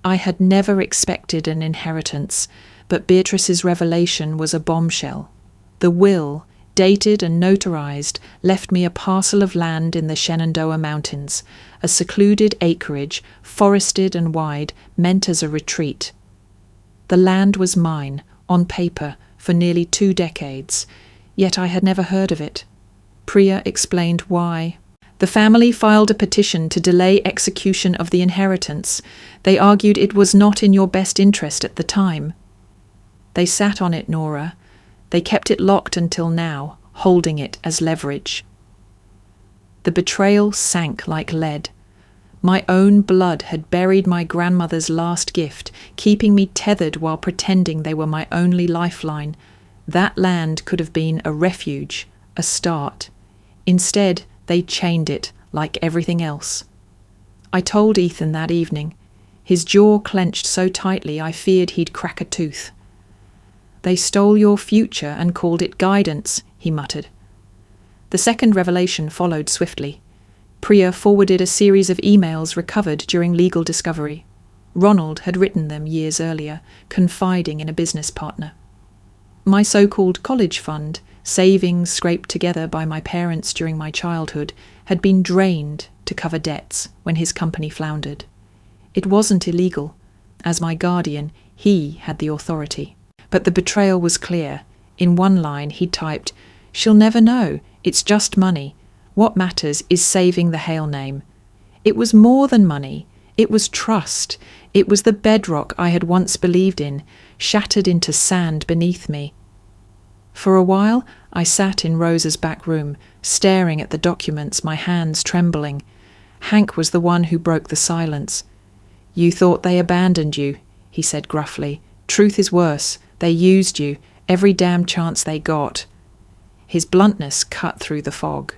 I had never expected an inheritance, but Beatrice's revelation was a bombshell. The will, dated and notarized, left me a parcel of land in the Shenandoah Mountains, a secluded acreage, forested and wide, meant as a retreat. The land was mine, on paper, for nearly 2 decades, yet I had never heard of it. Priya explained why. The family filed a petition to delay execution of the inheritance. They argued it was not in your best interest at the time. They sat on it, Nora. They kept it locked until now, holding it as leverage. The betrayal sank like lead. My own blood had buried my grandmother's last gift, keeping me tethered while pretending they were my only lifeline. That land could have been a refuge, a start. Instead, they chained it, like everything else. I told Ethan that evening. His jaw clenched so tightly I feared he'd crack a tooth. "They stole your future and called it guidance," he muttered. The second revelation followed swiftly. Priya forwarded a series of emails recovered during legal discovery. Ronald had written them years earlier, confiding in a business partner. My so-called college fund, savings scraped together by my parents during my childhood, had been drained to cover debts when his company floundered. It wasn't illegal. As my guardian, he had the authority. But the betrayal was clear. In one line he typed, "She'll never know. It's just money. What matters is saving the Hale name." It was more than money. It was trust. It was the bedrock I had once believed in, shattered into sand beneath me. For a while, I sat in Rosa's back room, staring at the documents, my hands trembling. Hank was the one who broke the silence. "You thought they abandoned you," he said gruffly. "Truth is worse. They used you, every damn chance they got." His bluntness cut through the fog.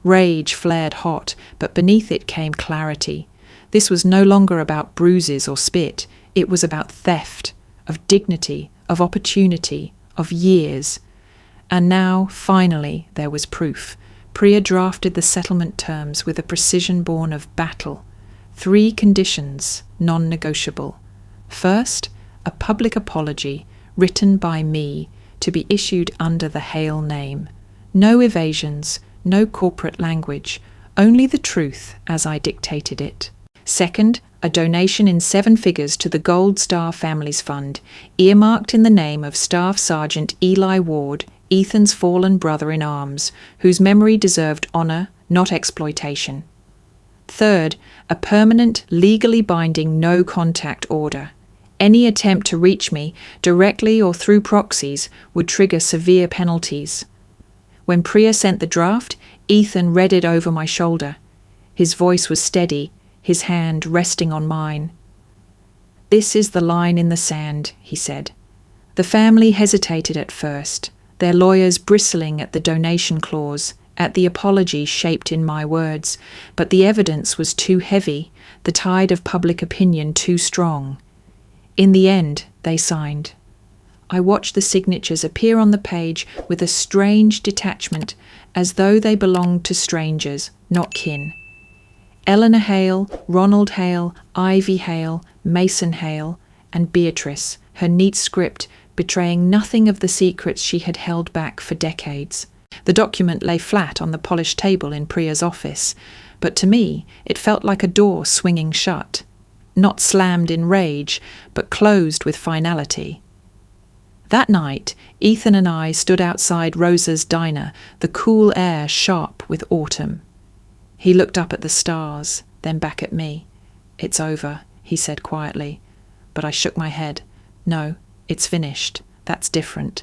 Rage flared hot, but beneath it came clarity. This was no longer about bruises or spit. It was about theft, of dignity, of opportunity, of years. And now, finally, there was proof. Priya drafted the settlement terms with a precision born of battle. 3 conditions, non-negotiable. First, a public apology, written by me, to be issued under the Hale name. No evasions, no corporate language, only the truth as I dictated it. Second, a donation in 7 figures to the Gold Star Families Fund, earmarked in the name of Staff Sergeant Eli Ward, Ethan's fallen brother-in-arms, whose memory deserved honour, not exploitation. Third, a permanent, legally binding no-contact order. Any attempt to reach me, directly or through proxies, would trigger severe penalties. When Priya sent the draft, Ethan read it over my shoulder. His voice was steady, his hand resting on mine. "This is the line in the sand," he said. The family hesitated at first, their lawyers bristling at the donation clause, at the apology shaped in my words, but the evidence was too heavy, the tide of public opinion too strong. In the end, they signed. I watched the signatures appear on the page with a strange detachment, as though they belonged to strangers, not kin. Eleanor Hale, Ronald Hale, Ivy Hale, Mason Hale, and Beatrice, her neat script betraying nothing of the secrets she had held back for decades. The document lay flat on the polished table in Priya's office, but to me it felt like a door swinging shut, not slammed in rage, but closed with finality. That night, Ethan and I stood outside Rosa's diner, the cool air sharp with autumn. He looked up at the stars, then back at me. "It's over," he said quietly, but I shook my head. "No, it's finished. That's different."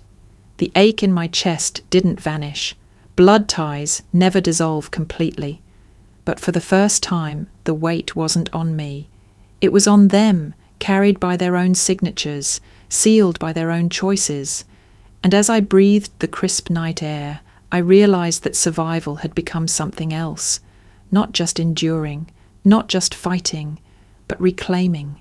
The ache in my chest didn't vanish. Blood ties never dissolve completely. But for the first time, the weight wasn't on me. It was on them, carried by their own signatures, sealed by their own choices. And as I breathed the crisp night air, I realized that survival had become something else. Not just enduring, not just fighting, but reclaiming.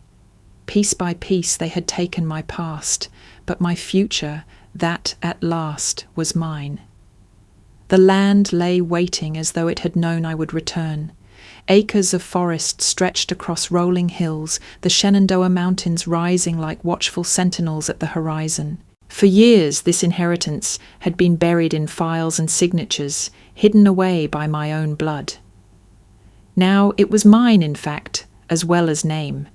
Piece by piece they had taken my past, but my future, that at last was mine. The land lay waiting as though it had known I would return. Acres of forest stretched across rolling hills, the Shenandoah Mountains rising like watchful sentinels at the horizon. For years this inheritance had been buried in files and signatures, hidden away by my own blood. Now it was mine, in fact, as well as name.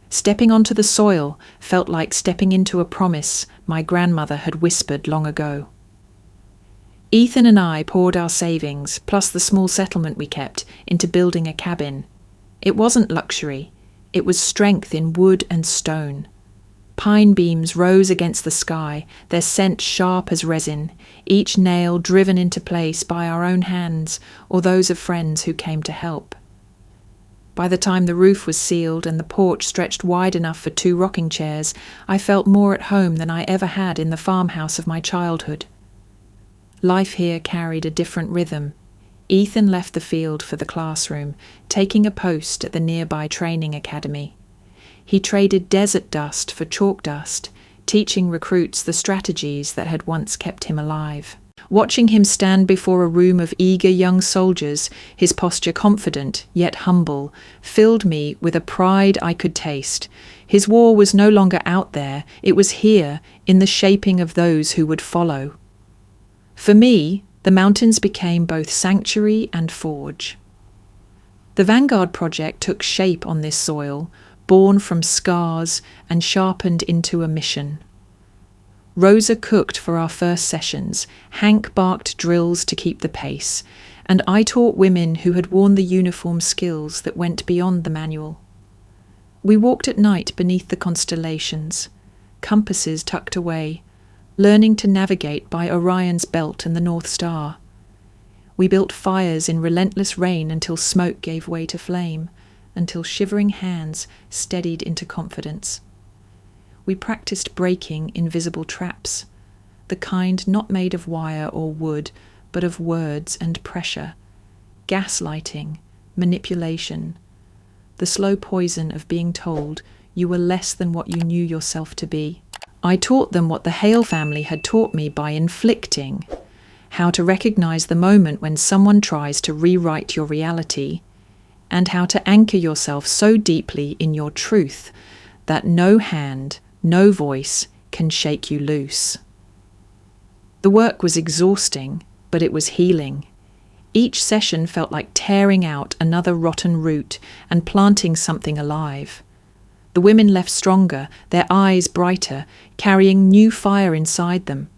Stepping onto the soil felt like stepping into a promise my grandmother had whispered long ago. Ethan and I poured our savings, plus the small settlement we kept, into building a cabin. It wasn't luxury, it was strength in wood and stone. Pine beams rose against the sky, their scent sharp as resin, each nail driven into place by our own hands or those of friends who came to help. By the time the roof was sealed and the porch stretched wide enough for 2 rocking chairs, I felt more at home than I ever had in the farmhouse of my childhood. Life here carried a different rhythm. Ethan left the field for the classroom, taking a post at the nearby training academy. He traded desert dust for chalk dust, teaching recruits the strategies that had once kept him alive. Watching him stand before a room of eager young soldiers, his posture confident yet humble, filled me with a pride I could taste. His war was no longer out there, it was here, in the shaping of those who would follow. For me, the mountains became both sanctuary and forge. The Vanguard project took shape on this soil, born from scars and sharpened into a mission. Rosa cooked for our first sessions, Hank barked drills to keep the pace, and I taught women who had worn the uniform skills that went beyond the manual. We walked at night beneath the constellations, compasses tucked away, learning to navigate by Orion's belt and the North Star. We built fires in relentless rain until smoke gave way to flame, until shivering hands steadied into confidence. We practiced breaking invisible traps, the kind not made of wire or wood, but of words and pressure, gaslighting, manipulation, the slow poison of being told you were less than what you knew yourself to be. I taught them what the Hale family had taught me by inflicting, how to recognize the moment when someone tries to rewrite your reality, and how to anchor yourself so deeply in your truth that no hand, no voice can shake you loose. The work was exhausting, but it was healing. Each session felt like tearing out another rotten root and planting something alive. The women left stronger, their eyes brighter, carrying new fire inside them.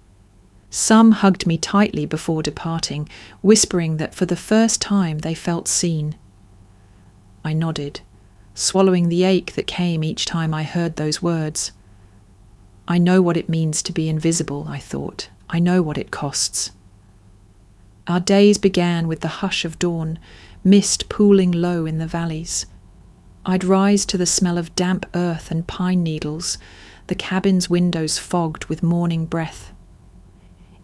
Some hugged me tightly before departing, whispering that for the first time they felt seen. I nodded, swallowing the ache that came each time I heard those words. I know what it means to be invisible, I thought. I know what it costs. Our days began with the hush of dawn, mist pooling low in the valleys. I'd rise to the smell of damp earth and pine needles, the cabin's windows fogged with morning breath.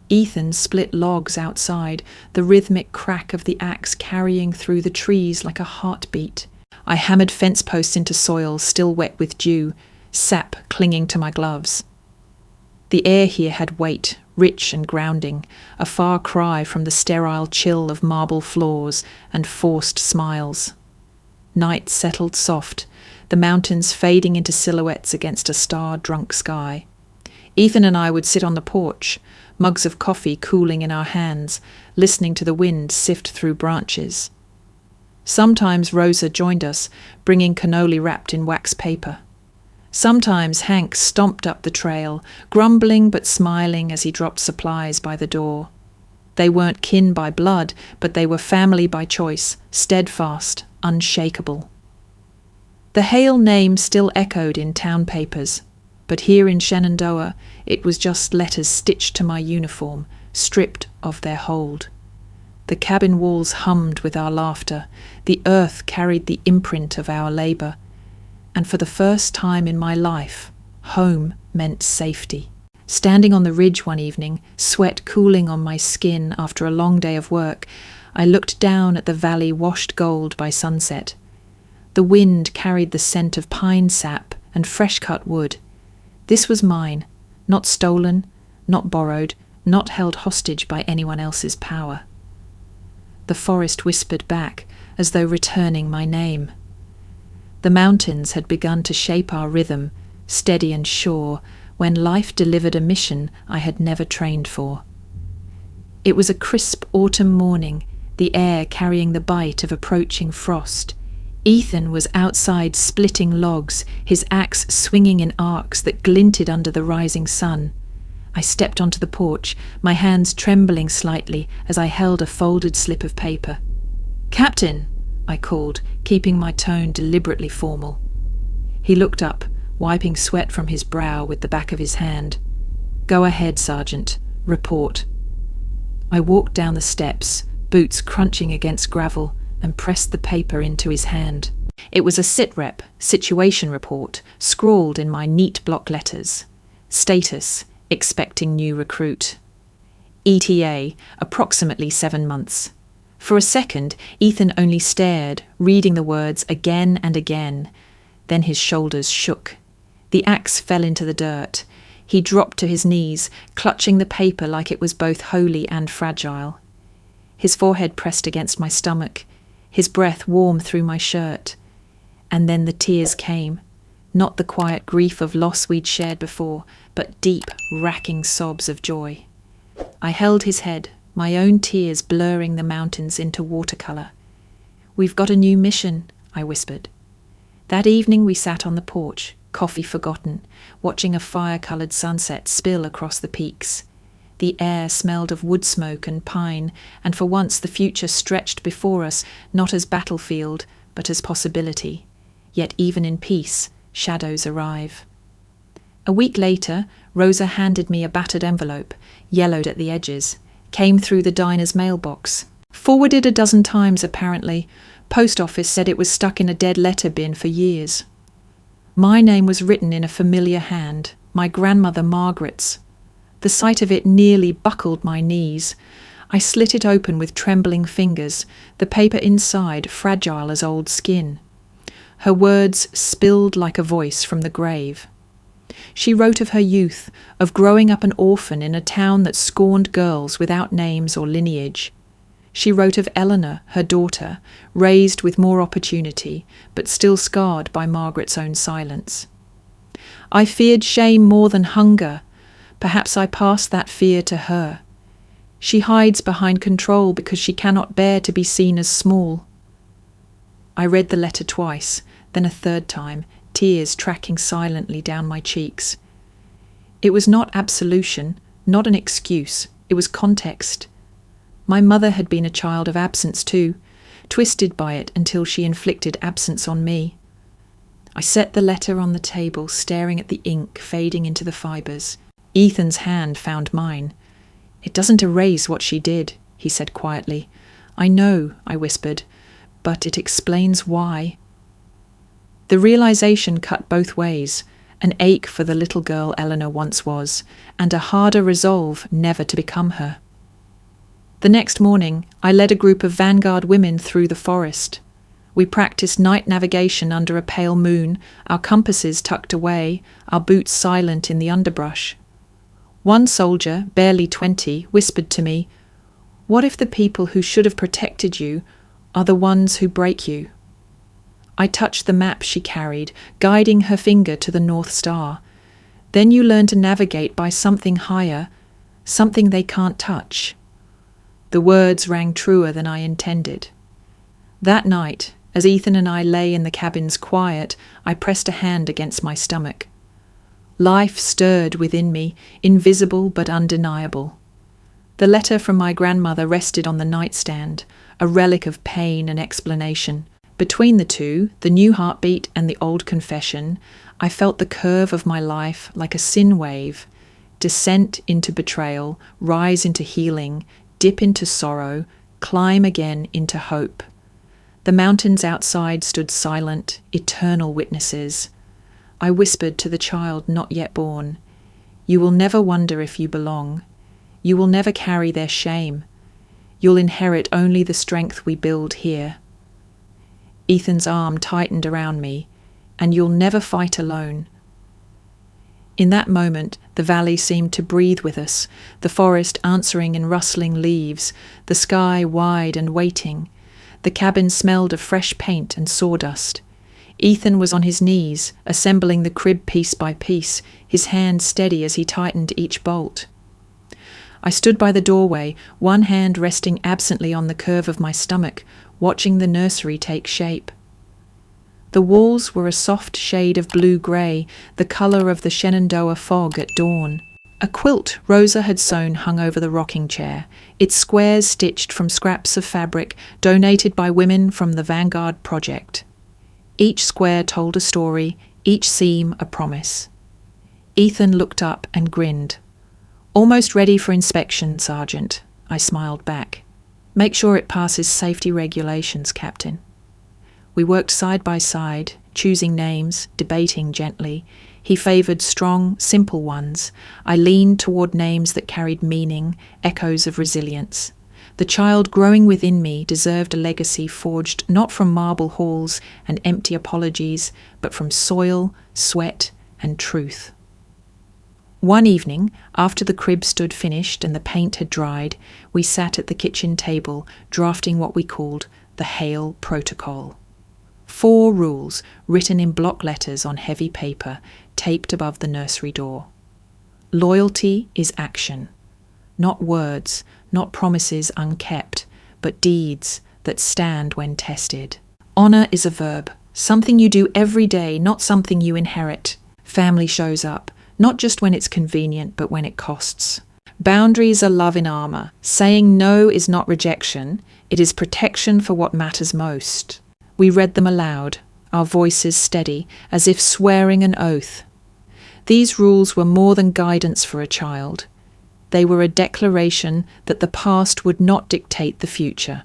Ethan split logs outside, the rhythmic crack of the axe carrying through the trees like a heartbeat. I hammered fence posts into soil still wet with dew, sap clinging to my gloves. The air here had weight, rich and grounding, a far cry from the sterile chill of marble floors and forced smiles. Night settled soft, the mountains fading into silhouettes against a star-drunk sky. Ethan and I would sit on the porch, mugs of coffee cooling in our hands, listening to the wind sift through branches. Sometimes Rosa joined us, bringing cannoli wrapped in wax paper. Sometimes Hank stomped up the trail, grumbling but smiling as he dropped supplies by the door. They weren't kin by blood, but they were family by choice, steadfast, unshakable. The Hale name still echoed in town papers, but here in Shenandoah it was just letters stitched to my uniform, stripped of their hold. The cabin walls hummed with our laughter, the earth carried the imprint of our labour, and for the first time in my life, home meant safety. Standing on the ridge one evening, sweat cooling on my skin after a long day of work, I looked down at the valley washed gold by sunset. The wind carried the scent of pine sap and fresh-cut wood. This was mine, not stolen, not borrowed, not held hostage by anyone else's power. The forest whispered back, as though returning my name. The mountains had begun to shape our rhythm, steady and sure, when life delivered a mission I had never trained for. It was a crisp autumn morning, the air carrying the bite of approaching frost. Ethan was outside splitting logs, his axe swinging in arcs that glinted under the rising sun. I stepped onto the porch, my hands trembling slightly as I held a folded slip of paper. "Captain," I called, keeping my tone deliberately formal. He looked up, wiping sweat from his brow with the back of his hand. "Go ahead, Sergeant. Report." I walked down the steps, boots crunching against gravel, and pressed the paper into his hand. It was a sitrep, situation report, scrawled in my neat block letters. Status, expecting new recruit. ETA, approximately 7 months. For a second, Ethan only stared, reading the words again and again. Then his shoulders shook. The axe fell into the dirt. He dropped to his knees, clutching the paper like it was both holy and fragile. His forehead pressed against my stomach, his breath warm through my shirt. And then the tears came, not the quiet grief of loss we'd shared before, but deep, racking sobs of joy. I held his head, my own tears blurring the mountains into watercolour. "We've got a new mission," I whispered. That evening we sat on the porch, coffee forgotten, watching a fire-coloured sunset spill across the peaks. The air smelled of wood smoke and pine, and for once the future stretched before us, not as battlefield, but as possibility. Yet even in peace, shadows arrive. A week later, Rosa handed me a battered envelope, yellowed at the edges, came through the diner's mailbox. Forwarded a dozen times, apparently. Post office said it was stuck in a dead letter bin for years. My name was written in a familiar hand, my grandmother Margaret's. The sight of it nearly buckled my knees. I slit it open with trembling fingers, the paper inside fragile as old skin. Her words spilled like a voice from the grave. She wrote of her youth, of growing up an orphan in a town that scorned girls without names or lineage. She wrote of Eleanor, her daughter, raised with more opportunity, but still scarred by Margaret's own silence. I feared shame more than hunger. Perhaps I passed that fear to her. She hides behind control because she cannot bear to be seen as small. I read the letter twice, then a third time, tears tracking silently down my cheeks. It was not absolution, not an excuse, it was context. My mother had been a child of absence too, twisted by it until she inflicted absence on me. I set the letter on the table, staring at the ink fading into the fibres. Ethan's hand found mine. "It doesn't erase what she did," he said quietly. "I know," I whispered, but it explains why. The realization cut both ways, an ache for the little girl Eleanor once was, and a harder resolve never to become her. The next morning, I led a group of vanguard women through the forest. We practiced night navigation under a pale moon, our compasses tucked away, our boots silent in the underbrush. One soldier, barely 20, whispered to me, "What if the people who should have protected you are the ones who break you?" I touched the map she carried, guiding her finger to the North Star. Then you learn to navigate by something higher, something they can't touch. The words rang truer than I intended. That night, as Ethan and I lay in the cabin's quiet, I pressed a hand against my stomach. Life stirred within me, invisible but undeniable. The letter from my grandmother rested on the nightstand, a relic of pain and explanation. Between the two, the new heartbeat and the old confession, I felt the curve of my life like a sin wave, descent into betrayal, rise into healing, dip into sorrow, climb again into hope. The mountains outside stood silent, eternal witnesses. I whispered to the child not yet born, "You will never wonder if you belong. You will never carry their shame. You'll inherit only the strength we build here." Ethan's arm tightened around me, "And you'll never fight alone." In that moment, the valley seemed to breathe with us, the forest answering in rustling leaves, the sky wide and waiting. The cabin smelled of fresh paint and sawdust. Ethan was on his knees, assembling the crib piece by piece, his hand steady as he tightened each bolt. I stood by the doorway, one hand resting absently on the curve of my stomach, watching the nursery take shape. The walls were a soft shade of blue-grey, the colour of the Shenandoah fog at dawn. A quilt Rosa had sewn hung over the rocking chair, its squares stitched from scraps of fabric donated by women from the Vanguard Project. Each square told a story, each seam a promise. Ethan looked up and grinned. "Almost ready for inspection, Sergeant," I smiled back. "Make sure it passes safety regulations, Captain." We worked side by side, choosing names, debating gently. He favoured strong, simple ones. I leaned toward names that carried meaning, echoes of resilience. The child growing within me deserved a legacy forged not from marble halls and empty apologies, but from soil, sweat, and truth. One evening, after the crib stood finished and the paint had dried, we sat at the kitchen table, drafting what we called the Hale Protocol. 4 rules, written in block letters on heavy paper, taped above the nursery door. Loyalty is action. Not words, not promises unkept, but deeds that stand when tested. Honour is a verb, something you do every day, not something you inherit. Family shows up, not just when it's convenient, but when it costs. Boundaries are love in armour. Saying no is not rejection, it is protection for what matters most. We read them aloud, our voices steady, as if swearing an oath. These rules were more than guidance for a child. They were a declaration that the past would not dictate the future.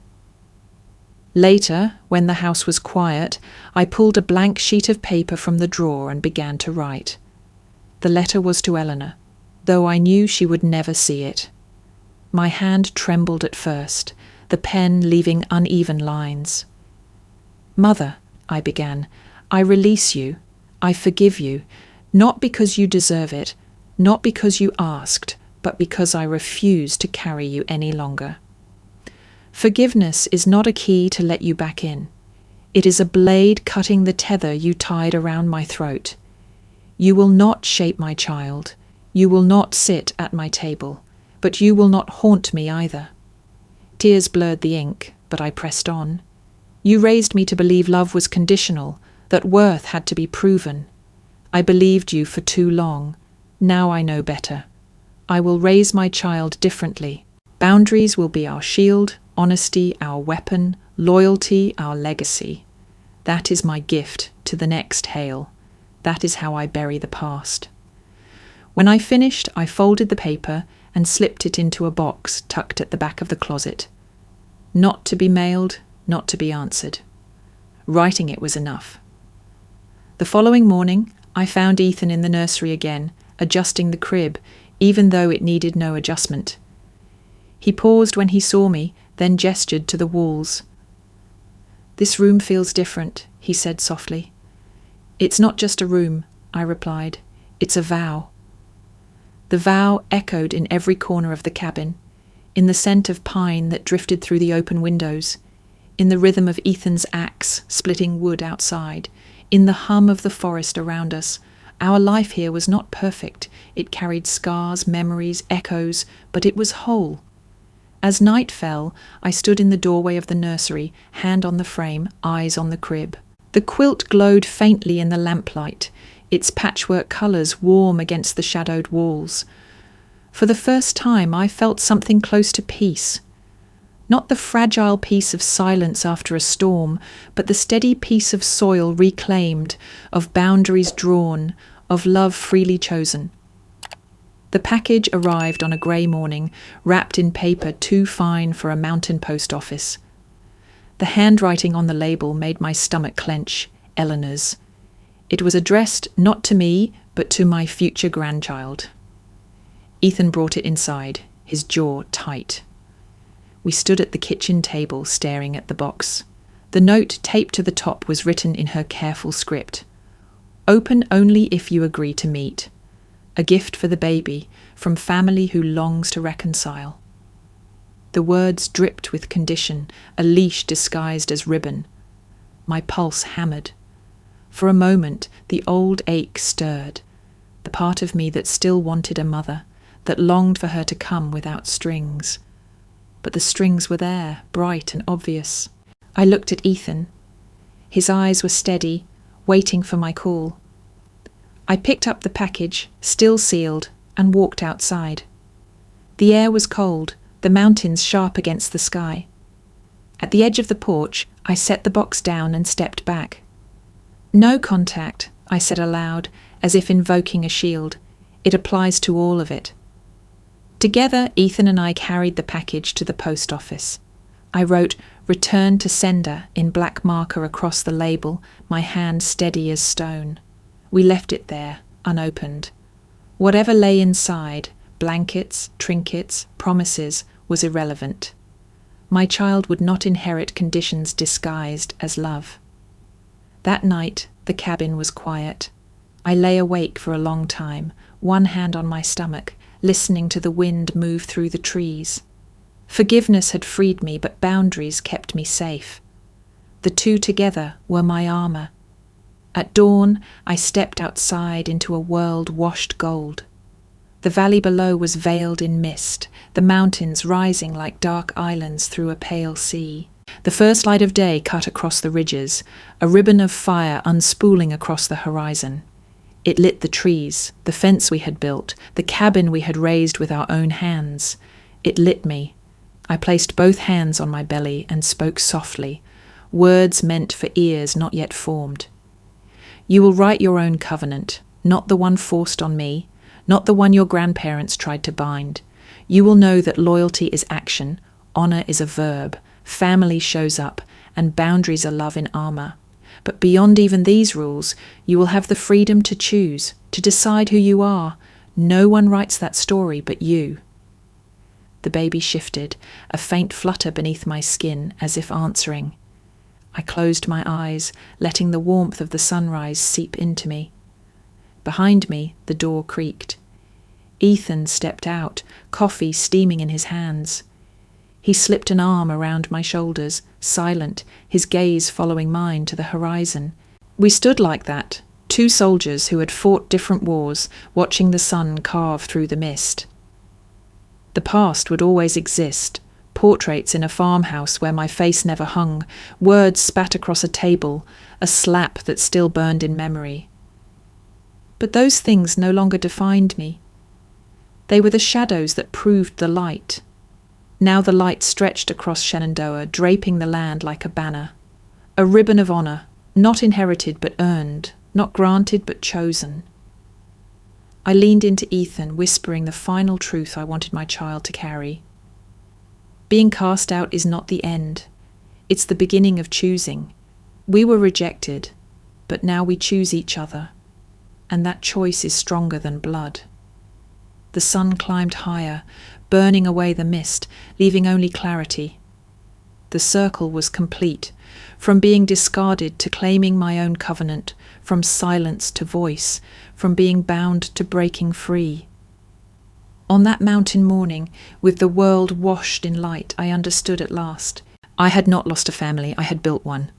Later, when the house was quiet, I pulled a blank sheet of paper from the drawer and began to write. The letter was to Eleanor, though I knew she would never see it. My hand trembled at first, the pen leaving uneven lines. "Mother," I began, "I release you. I forgive you, not because you deserve it, not because you asked, but because I refuse to carry you any longer. Forgiveness is not a key to let you back in. It is a blade cutting the tether you tied around my throat. You will not shape my child. You will not sit at my table, but you will not haunt me either." Tears blurred the ink, but I pressed on. "You raised me to believe love was conditional, that worth had to be proven. I believed you for too long. Now I know better. I will raise my child differently. Boundaries will be our shield, honesty our weapon, loyalty our legacy. That is my gift to the next Hale. That is how I bury the past." When I finished, I folded the paper and slipped it into a box tucked at the back of the closet. Not to be mailed, not to be answered. Writing it was enough. The following morning, I found Ethan in the nursery again, adjusting the crib, even though it needed no adjustment. He paused when he saw me, then gestured to the walls. "This room feels different," he said softly. "It's not just a room," I replied. "It's a vow." The vow echoed in every corner of the cabin, in the scent of pine that drifted through the open windows, in the rhythm of Ethan's axe splitting wood outside, in the hum of the forest around us. Our life here was not perfect. It carried scars, memories, echoes, but it was whole. As night fell, I stood in the doorway of the nursery, hand on the frame, eyes on the crib. The quilt glowed faintly in the lamplight, its patchwork colours warm against the shadowed walls. For the first time, I felt something close to peace. Not the fragile peace of silence after a storm, but the steady peace of soil reclaimed, of boundaries drawn, of love freely chosen. The package arrived on a grey morning, wrapped in paper too fine for a mountain post office. The handwriting on the label made my stomach clench, Eleanor's. It was addressed not to me, but to my future grandchild. Ethan brought it inside, his jaw tight. We stood at the kitchen table staring at the box. The note taped to the top was written in her careful script. "Open only if you agree to meet. A gift for the baby, from family who longs to reconcile." The words dripped with condition, a leash disguised as ribbon. My pulse hammered. For a moment, the old ache stirred, the part of me that still wanted a mother, that longed for her to come without strings. But the strings were there, bright and obvious. I looked at Ethan. His eyes were steady, waiting for my call. I picked up the package, still sealed, and walked outside. The air was cold, the mountains sharp against the sky. At the edge of the porch, I set the box down and stepped back. "No contact," I said aloud, as if invoking a shield. "It applies to all of it." Together, Ethan and I carried the package to the post office. I wrote "Return to sender" in black marker across the label, my hand steady as stone. We left it there, unopened. Whatever lay inside, blankets, trinkets, promises, was irrelevant. My child would not inherit conditions disguised as love. That night, the cabin was quiet. I lay awake for a long time, one hand on my stomach, listening to the wind move through the trees. Forgiveness had freed me, but boundaries kept me safe. The two together were my armour. At dawn, I stepped outside into a world washed gold. The valley below was veiled in mist, the mountains rising like dark islands through a pale sea. The first light of day cut across the ridges, a ribbon of fire unspooling across the horizon. It lit the trees, the fence we had built, the cabin we had raised with our own hands. It lit me. I placed both hands on my belly and spoke softly, words meant for ears not yet formed. "You will write your own covenant, not the one forced on me, not the one your grandparents tried to bind. You will know that loyalty is action, honor is a verb, family shows up, and boundaries are love in armor. But beyond even these rules, you will have the freedom to choose, to decide who you are. No one writes that story but you." The baby shifted, a faint flutter beneath my skin, as if answering. I closed my eyes, letting the warmth of the sunrise seep into me. Behind me, the door creaked. Ethan stepped out, coffee steaming in his hands. He slipped an arm around my shoulders, silent, his gaze following mine to the horizon. We stood like that, two soldiers who had fought different wars, watching the sun carve through the mist. The past would always exist, portraits in a farmhouse where my face never hung, words spat across a table, a slap that still burned in memory. But those things no longer defined me. They were the shadows that proved the light. Now the light stretched across Shenandoah, draping the land like a banner. A ribbon of honor, not inherited but earned, not granted but chosen. I leaned into Ethan, whispering the final truth I wanted my child to carry. Being cast out is not the end. It's the beginning of choosing. We were rejected, but now we choose each other, and that choice is stronger than blood. The sun climbed higher, burning away the mist, leaving only clarity. The circle was complete, from being discarded to claiming my own covenant, from silence to voice, from being bound to breaking free. On that mountain morning, with the world washed in light, I understood at last. I had not lost a family, I had built one.